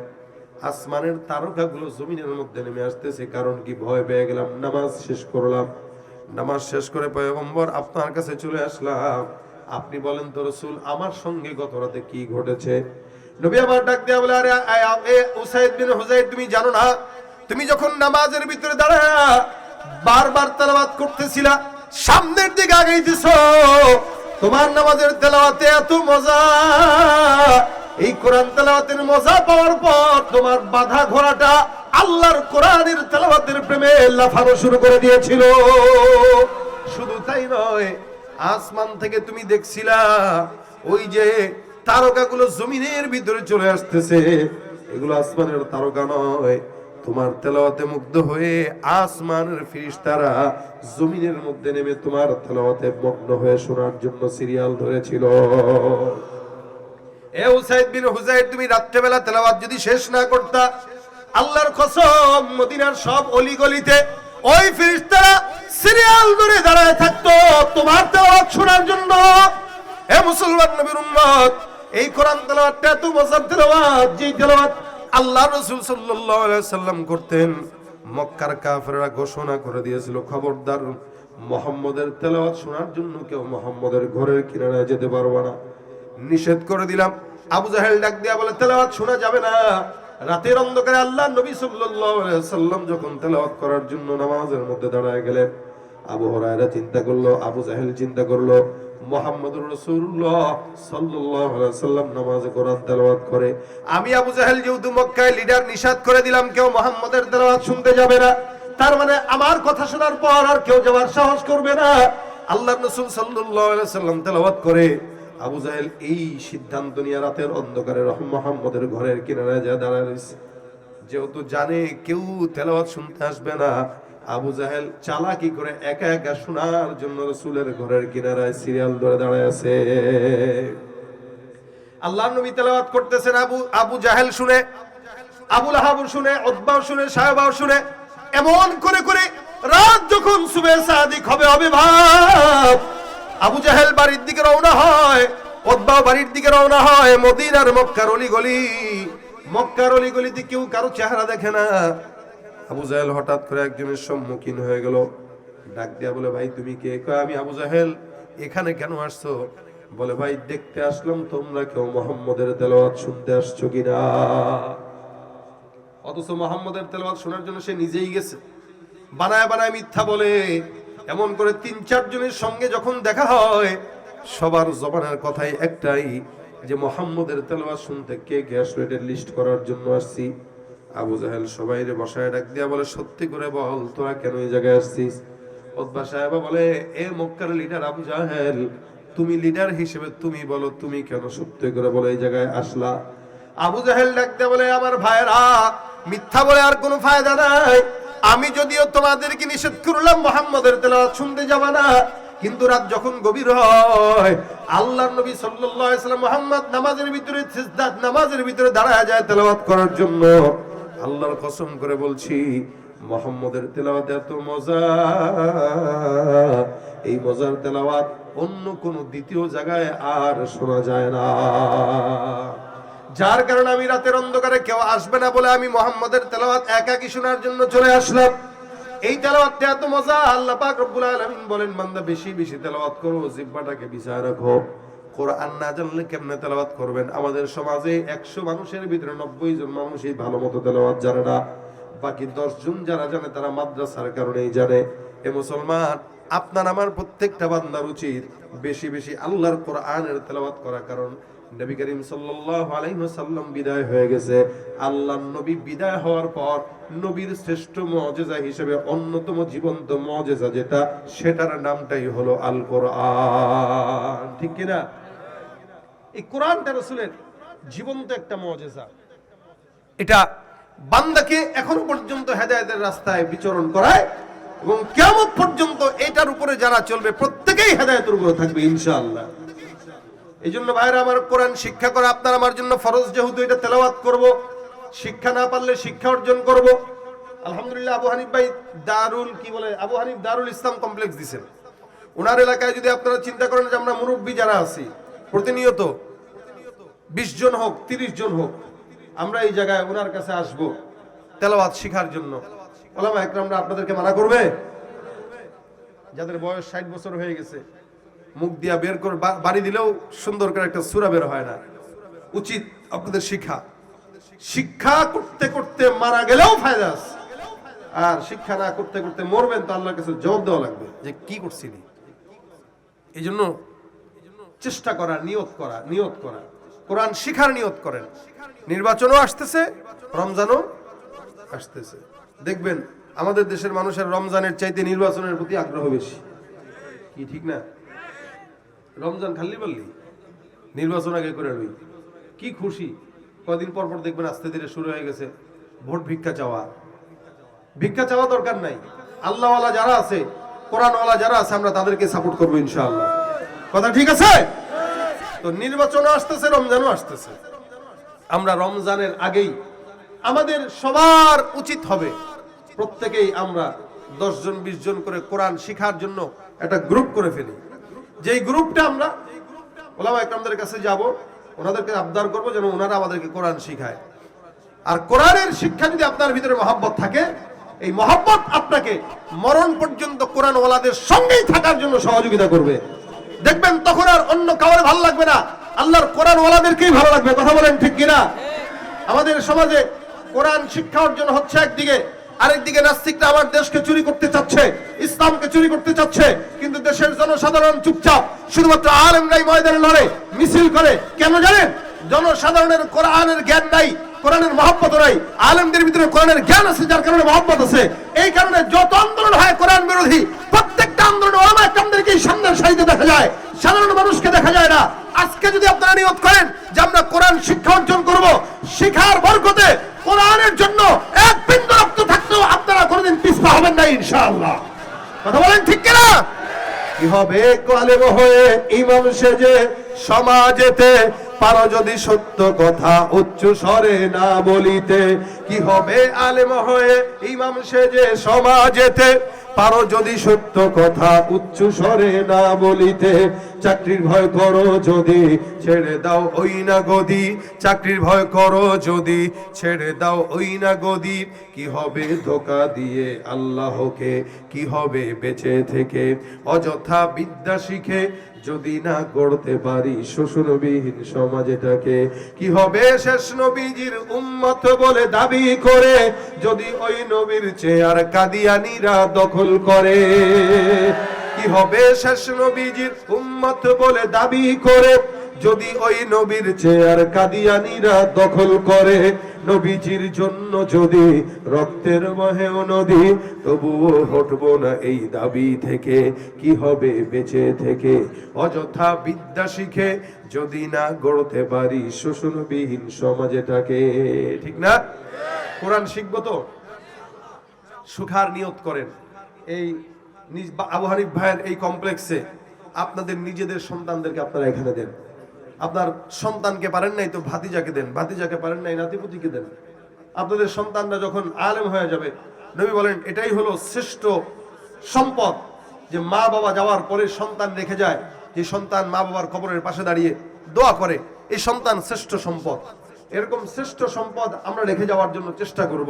আসমানের তারকাগুলো জমিনের মধ্যে নেমে আসতেছে, কারণ কি? ভয় পেয়ে গেলাম। নামাজ শেষ করলাম, নামাজ শেষ করে পয়গম্বর আপনার কাছে চলে আসলাম। আপনি বলেন তো রাসূল, আমার সঙ্গে গত রাতে কি ঘটেছে? নবী আমার ডাক দিয়া বলে, আরে উসাইদ বিন হুযায়র, তুমি জানো না, তুমি যখন নামাজের ভিতরে দাঁড়ায় বারবার তেলাওয়াত করতেছিলা, সামনের দিকে আগাইতেছো, তোমার নামাজের তেলাওয়াতে এত মজা, এই কোরআন তেলাওয়াতের মজা পাওয়ার পর তোমার বাঁধা ঘোড়াটা আল্লাহর কোরআনের তেলাওয়াতের প্রেমে লাফানো শুরু করে দিয়েছিল। শুধু তাই নয়, আসমান থেকে তুমি দেখছিলা ওই যে তারকাগুলো জমিনের ভিতরে চলে আসতেছে, এগুলো আসমানের তারকা নয়, তোমার তেলাওয়াতে মুগ্ধ হয়ে আসমানের ফেরেশতারা জমিনের মধ্যে নেমে তোমার তেলাওয়াতে মগ্ন হয়ে শোনার জন্য সিরিয়াল ধরেছিল। এ উসাইদ বিন হুজাইর, তুমি রাত্রেবেলা তেলাওয়াত যদি শেষ না করতা, আল্লাহর কসম মদিনার সব অলিগলিতে ওই ফেরেশতারা সিরিয়াল ধরে দাঁড়ায় থাকতো তোমার তেলাওয়াত শোনার জন্য। হে মুসলমান নবীর উম্মত, এই কোরআন তেলাওয়াতটা এত মজার তেলাওয়াত, যে তেলাওয়াত আল্লাহ রাসূল সাল্লাল্লাহু আলাইহি ওয়াসাল্লাম করতেন। মক্কার কাফেররা ঘোষণা করে দিয়েছিল, খবরদার মুহাম্মদের তেলাওয়াত শোনার জন্য কেউ মুহাম্মদের ঘরের কিনারায় যেতে পারবে না, নিষেধ করে দিলাম। আবু জাহেল ডাক দিয়া বলে, তেলাওয়াত শোনা যাবে না। রাতের অন্ধকারে আল্লাহ নবী সাল্লাল্লাহু আলাইহি ওয়াসাল্লাম যখন তেলাওয়াত করার জন্য নামাজের মধ্যে দাঁড়ায় গেলেন, আবু হুরায়রা চিন্তা করলো, আবু জাহেল চিন্তা করলো, মুহাম্মদুর রাসূলুল্লাহ সাল্লাল্লাহু আলাইহি ওয়াসাল্লাম নামাজে কোরআন তেলাওয়াত করে, আমি আবু জাহেল যেহেতু মক্কায় লিডার, নিষেধ করে দিলাম কেউ মুহাম্মদের তেলাওয়াত শুনতে যাবে না, তার মানে আমার কথা শোনার পর আর কেউ যাওয়ার সাহস করবে না। আল্লাহর রাসূল সাল্লাল্লাহু আলাইহি ওয়াসাল্লাম তেলাওয়াত করে, আবু জাহেল এই সিদ্ধান্ত নিয়ে রাতের অন্ধকারে মুহাম্মদের ঘরের কিনারায় যা দাঁড়ায় রয়েছে। যেহেতু জানে কেউ তেলাওয়াত শুনতে আসবে না, আবু জাহেল চালাকি করে একা একা শোনার জন্য রাসূলের ঘরের কিনারায় সিরিয়াল ধরে দাঁড়ায় আছে। আল্লাহর নবী তেলাওয়াত করতেছেন, আবু জাহেল শুনে, আবু লাহাব শুনে, উতবা শুনে, সায়বা শুনে, এমন করে করে রাত যখন সুবহে সাদিক হবে ভাব, আবু জাহেল বাড়ির দিকে রওনা হয়, উতবা বাড়ির দিকে রওনা হয়। মদিনার মক্কার অলিগলিতে কেউ কারো চেহারা দেখে না। আবু জাহেল হঠাৎ করে একজনের সম্মুখীন হয়ে গেল, ডাক দিয়া বলে, ভাই তুমি কে? কয়, আমি আবু জাহেল। এখানে কেন আসছো? বলে, ভাই দেখতে আসলাম তোমরা কেউ মুহাম্মদের তেলাওয়াত শুনতে আসছো কিনা। অথচ মুহাম্মদের তেলাওয়াত শোনার জন্য সে নিজেই গেছে, বানায় বানায় মিথ্যা বলে। এমন করে ৩-৪ জনের সঙ্গে যখন দেখা হয়, সবার জবানের কথাই একটাই, যে মুহাম্মদের তেলাওয়াত শুনতে কে কে আসলো এটার লিস্ট করার জন্য আসছি। আবু জাহেল সবাইরে বসায় ডাক দিয়া বলে, সত্যি করে বল তোরা কেন এই জায়গায় আসছিস? উতবা সাহেবা বলে, এ মক্কার লিডার আবু জাহেল, তুমি লিডার হিসেবে তুমি বলো, তুমি কেন সত্যি করে বলো এই জায়গায় আসলা? আবু জাহেল ডাক দিয়া বলে, আমার ভাইরা, মিথ্যা বলে আর কোনো ফায়দা নাই। আমি যদিও তোমাদেরকে নিষেধ করলাম মুহাম্মদের তেলাওয়াত শুনতে যাবা না, কিন্তু রাত যখন গভীর হয়, আল্লাহর নবী সাল্লাল্লাহু আলাইহি ওয়াসাল্লাম মুহাম্মদ নামাজের ভিতরে দাঁড়ায় যায় তেলাওয়াত করার জন্য। আল্লাহর কসম করে বলছি, মুহাম্মদের তেলাওয়াত এত মজা, এই মজার তেলাওয়াত অন্য কোন দ্বিতীয় জায়গায় আর শোনা যায় না। যার কারণে আমি রাতের অন্ধকারে কেউ আসবে না বলে আমি মুহাম্মদের তেলাওয়াত একাকী শোনার জন্য চলে আসলাম। এই তেলাওয়াতটা এত মজা, আল্লাহ পাক রব্বুল আলামিন বলেন, বান্দা বেশি বেশি তেলাওয়াত করো, জিহ্বাটাকে বিছায় রাখো। কোরআন না জানলে কেমনে তেলাওয়াত করবেন? আমাদের সমাজে 100 মানুষের ভিতরে 90 জন মানুষই ভালো মতো তেলাওয়াত জানে না, বাকি 10 জন যারা জানে তারা মাদ্রাসার কারণেই জানে। এ মুসলমান, আপনার আমার প্রত্যেকটা বান্দার উচিত বেশি বেশি আল্লাহর কোরআনের তেলাওয়াত করা। কারণ নবী করিম সাল্লাল্লাহু আলাইহি ওয়াসাল্লাম বিদায় হয়ে গেছে। আল্লাহর নবী বিদায় হওয়ার পর নবীর শ্রেষ্ঠ মুজিজা হিসেবে অন্যতম জীবন্ত মুজিজা যেটা, সেটার নামটাই হলো আল কোরআন। ঠিক কি না? এই কোরআনটা রাসূলের জীবন্ত একটা মুজিজা। এটা বান্দাকে এখনো পর্যন্ত হেদায়েতের রাস্তায় বিচরণ করায় এবং কিয়ামত পর্যন্ত এটার উপরে যারা চলবে প্রত্যেকেই হেদায়েতের উপরে থাকবে ইনশাআল্লাহ। এই জন্য ভাইরা আমার, কোরআন শিক্ষা করা আপনার আমার জন্য ফরজ। যেহেতু এটা তেলাওয়াত করব, শিক্ষা না পারলে শিক্ষা অর্জন করব। আলহামদুলিল্লাহ, আবু হানিফ ভাই আবু হানিফ দারুল ইসলাম কমপ্লেক্স দিয়েছেন। ওনার এলাকায় যদি আপনারা চিন্তা করেন যে আমরা মুরব্বী যারা আছি, প্রতিনিয়ত 20 জন হোক 30 জন হোক, আমরা এই জায়গায় ওনার কাছে আসব তেলাওয়াত শেখার জন্য, ওলামা একরামরা আপনাদেরকে মানা করবে? যাদের বয়স 60 বছর হয়ে গেছে, মুখ দিয়া বের করে বাড়ি দিলেও সুন্দর করে একটা সূরা বের হয় না। উচিত আপনাদের শিক্ষা করতে করতে মারা গেলেও ফায়দা আছে, আর শিক্ষা না করতে করতে মরবেন তো আল্লাহর কাছে জবাব দেওয়া লাগবে যে কি করছিলি। এই জন্য চেষ্টা করা, নিয়ত করা, কোরআন শিখার নিয়ত করেন। নির্বাচনও আসতেছে, রমজানও আসতেছে। দেখবেন আমাদের দেশের মানুষের রমজানের চাইতে নির্বাচনের প্রতি আগ্রহ বেশি। কি ঠিক না? রমজান খালি বললি, নির্বাচন আগে করে লই, কি খুশি। কদিন পর পর দেখবেন আস্তে ধীরে শুরু হয়ে গেছে ভোট ভিক্ষা চাওয়া, ভিক্ষা চাওয়া দরকার নাই। আল্লাহওয়ালা যারা আছে, কোরআনওয়ালা যারা আছে, আমরা তাদেরকে সাপোর্ট করবো ইনশাআল্লাহ। কথা ঠিক আছে? তো নির্বাচনও আসতেছে, রমজানও আসতেছে। আমরা রমজানের আগেই আমাদের সবার উচিত হবে প্রত্যেকেই আমরা 10 জন 20 জন করে কোরআন শিখার জন্য একটা গ্রুপ করে ফেলি। যেই গ্রুপটা আমরা ওলামা একরামদের কাছে যাব, ওনাদেরকে আবদার করবো যেন ওনারা আমাদেরকে কোরআন শিখায়। আর কোরআনের শিক্ষা যদি আপনার ভিতরে মহব্বত থাকে, এই মহব্বত আপনাকে মরণ পর্যন্ত কোরআন ওয়ালাদের সঙ্গেই থাকার জন্য সহযোগিতা করবে। দেখবেন তখন আর অন্য কাউরে ভালো লাগবে না, আল্লাহর কোরআন ওয়ালাদেরকেই ভালো লাগবে। কথা বলেন ঠিক কিনা? আমাদের সমাজে কোরআন শিক্ষা অর্জন হচ্ছে একদিকে, আরেকদিকে নাস্তিকরা আমার দেশকে চুরি করতে চাচ্ছে, ইসলামকে চুরি করতে চাচ্ছে। কিন্তু দেশের জনসাধারণ চুপচাপ, শুধুমাত্র আলেমরাই ময়দানে লড়ে, মিছিল করে। কেন জানেন? জনসাধারণের কোরআনের জ্ঞান নাই, কোরআনের মহব্বত নাই। আলেমদের ভিতরে কোরআনের জ্ঞান আছে, যার কারণে মহব্বত আছে। এই কারণে যত আন্দোলন হয় কোরআন বিরোধী, প্রত্যেকটা আন্দোলনে ওলামা একরামদেরকেই সামনের সারিতে দেখা যায়, সাধারণ মানুষকে দেখা যায় না। আজকে যদি আপনারা নিয়ত করেন যে আমরা কোরআন শিক্ষা অর্জন করব, শিখার বরকতে কোরআনের জন্য এক বিন্দু রক্ত থাকতেও আপনারা কোনোদিন পিছপা হবেন না ইনশাআল্লাহ। কথা বলেন ঠিক কিনা? কি হবে আলেম হয়ে ইমাম সেজে সমাজেতে, পারো যদি সত্য কথা উচ্চ স্বরে না বলিতে। কি হবে আলেম হয়ে ইমাম সেজে সমাজেতে, পারো যদি সত্য কথা উচ্চ স্বরে না বলিতে। চাকরির ভয় করো যদি ছেড়ে দাও ওই না গদি, চাকরির ভয় করো যদি ছেড়ে দাও ওই না গদি। কি হবে ধোঁকা দিয়ে আল্লাহকে, কি হবে বেঁচে থেকে অযথা বিদ্যা শিখে যদি না গড়তে পারি শোষণবিহীন সমাজটাকে। কি হবে শেষ নবীজির উম্মত বলে দাবি করে, যদি ওই নবীর চেয়ার কাদিয়ানীরা দখল করে। কি হবে শেষ নবীজির উম্মত বলে দাবি করে, যদি ওই নবীর চেয়ার কাদিয়ানীরা দখল করে। নবীজির জন্য যদি রক্তের বহেও নদী, তবুও হটবো না এই দাবি থেকে। কি হবে বেঁচে থেকে অযথা বিদ্যা শিখে যদি না গড়তে পারি শোষণবিহীন সমাজটাকে। ঠিক না? কোরআন শিখবো তো সুখার নিয়ত করেন। এই আবু হানিফ ভাইয়ের এই কমপ্লেক্সে আপনাদের নিজেদের সন্তানদেরকে আপনারা এখানে দেন। আপনার সন্তানকে পারেন নাই তো ভাতিজাকে দেন, ভাতিজাকে পারেন নাই নাতিপুতিকে দেন। আপনাদের সন্তানরা যখন আলেম হয়ে যাবে, নবী বলেন এটাই হলো শ্রেষ্ঠ সম্পদ, যে মা বাবা যাওয়ার পরে সন্তান রেখে যায়, যে সন্তান মা বাবার কবরের পাশে দাঁড়িয়ে দোয়া করে, এই সন্তান শ্রেষ্ঠ সম্পদ। এরকম শ্রেষ্ঠ সম্পদ আমরা রেখে যাওয়ার জন্য চেষ্টা করব।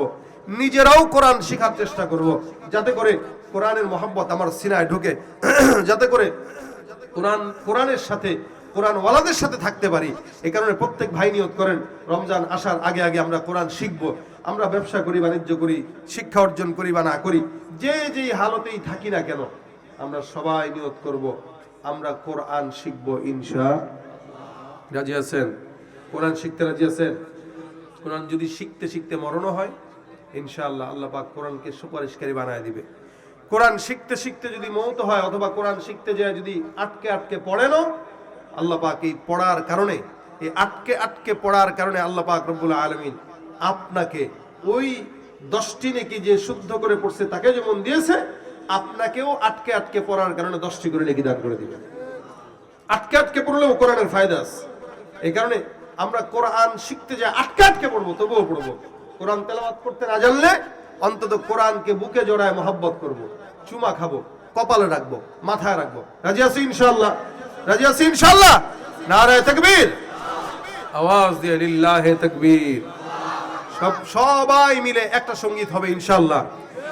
নিজেরাও কোরআন শেখার চেষ্টা করব, যাতে করে কোরআনের মহব্বত আমার সিনায় ঢুকে, যাতে করে কোরআনের সাথে কোরআন ওয়ালাদের সাথে থাকতে পারি। এই কারণে প্রত্যেক ভাই নিয়ত করেন রমজান আসার আগে আগে আমরা কোরআন শিখব। আমরা ব্যবসা করি, বাণিজ্য করি, শিক্ষা অর্জন করি বা না করি, যেই হালতেই থাকি না কেন, আমরা সবাই নিয়ত করব আমরা কোরআন শিখব ইনশাআল্লাহ। রাজি আছেন? কোরআন শিখতে রাজি আছেন? কোরআন যদি শিখতে শিখতে মরণও হয়, ইনশাআল্লাহ আল্লাহ পাক কোরআনকে সুপারিশকারী বানায় দিবে। কোরআন শিখতে শিখতে যদি মওত হয়, অথবা কোরআন শিখতে যায় যদি আটকে আটকে পড়েনও, আল্লাহ পাক এই পড়ার কারণে, এই আটকে আটকে পড়ার কারণে আল্লাহ পাক রব্বুল আলামিন আপনাকে ওই 10টি নেকি যে শুদ্ধ করে পড়ছে তাকে যেমন দিয়েছে, আপনাকেও আটকে আটকে পড়ার কারণে 10টি করে নেকি দান করে দিবেন। আটকে আটকে পড়লেও কোরআনের ফায়দা আছে। এই কারণে আমরা কোরআন শিখতে যাই আটকে আটকে পড়বো, তবুও পড়বো। কোরআন তেলাওয়াত করতে না জানলে অন্তত কোরআনকে বুকে জড়ায় মহব্বত করব, চুমা খাবো, কপালে রাখবো, মাথায় রাখবো। রাজি আছি ইনশাআল্লাহ? রাজি আছি ইনশাআল্লাহ? নারায়ে তাকবীর, আওয়াজ দিয়ে লিল্লাহে তাকবীর। সবাই মিলে একটা সঙ্গীত হবে ইনশাআল্লাহ।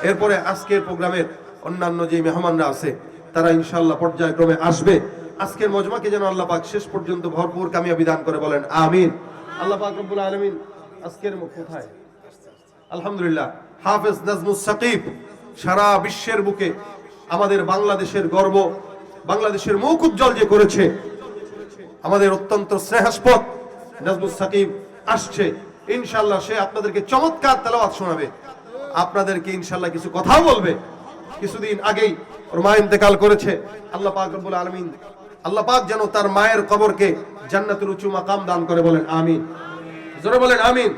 এরপরে আজকের প্রোগ্রামের অন্যান্য যে মেহমানরা আছে তারা ইনশাআল্লাহ পর্যায়ক্রমে আসবে। আজকের মজমাকে যেন আল্লাহ পাক শেষ পর্যন্ত ভরপুর কামিয়াবি দান করে, বলেন আমিন। আল্লাহ পাক রব্বুল আলামিন আজকের কোথায় আলহামদুলিল্লাহ হাফেজ নাজমুস সাকিব সারা বিশ্বের বুকে আমাদের বাংলাদেশের গর্ব, বাংলাদেশের মুখ উজ্জ্বল যে করেছে, আমাদের অত্যন্ত স্নেহাস্পদ নাজমুস সাকিব আসছে ইনশাআল্লাহ। সে আপনাদেরকে চমৎকার তেলাওয়াত শোনাবে, আপনাদেরকে ইনশাআল্লাহ কিছু কথাও বলবে। কিছুদিন আগেই ওর মা ইন্তেকাল করেছে। আল্লাহ পাক রব্বুল আলামিন, আল্লাহ পাক যেন তার মায়ের কবরকে জান্নাতের উঁচু মাকাম দান করে, বলেন আমিন। জোরে বলেন আমিন।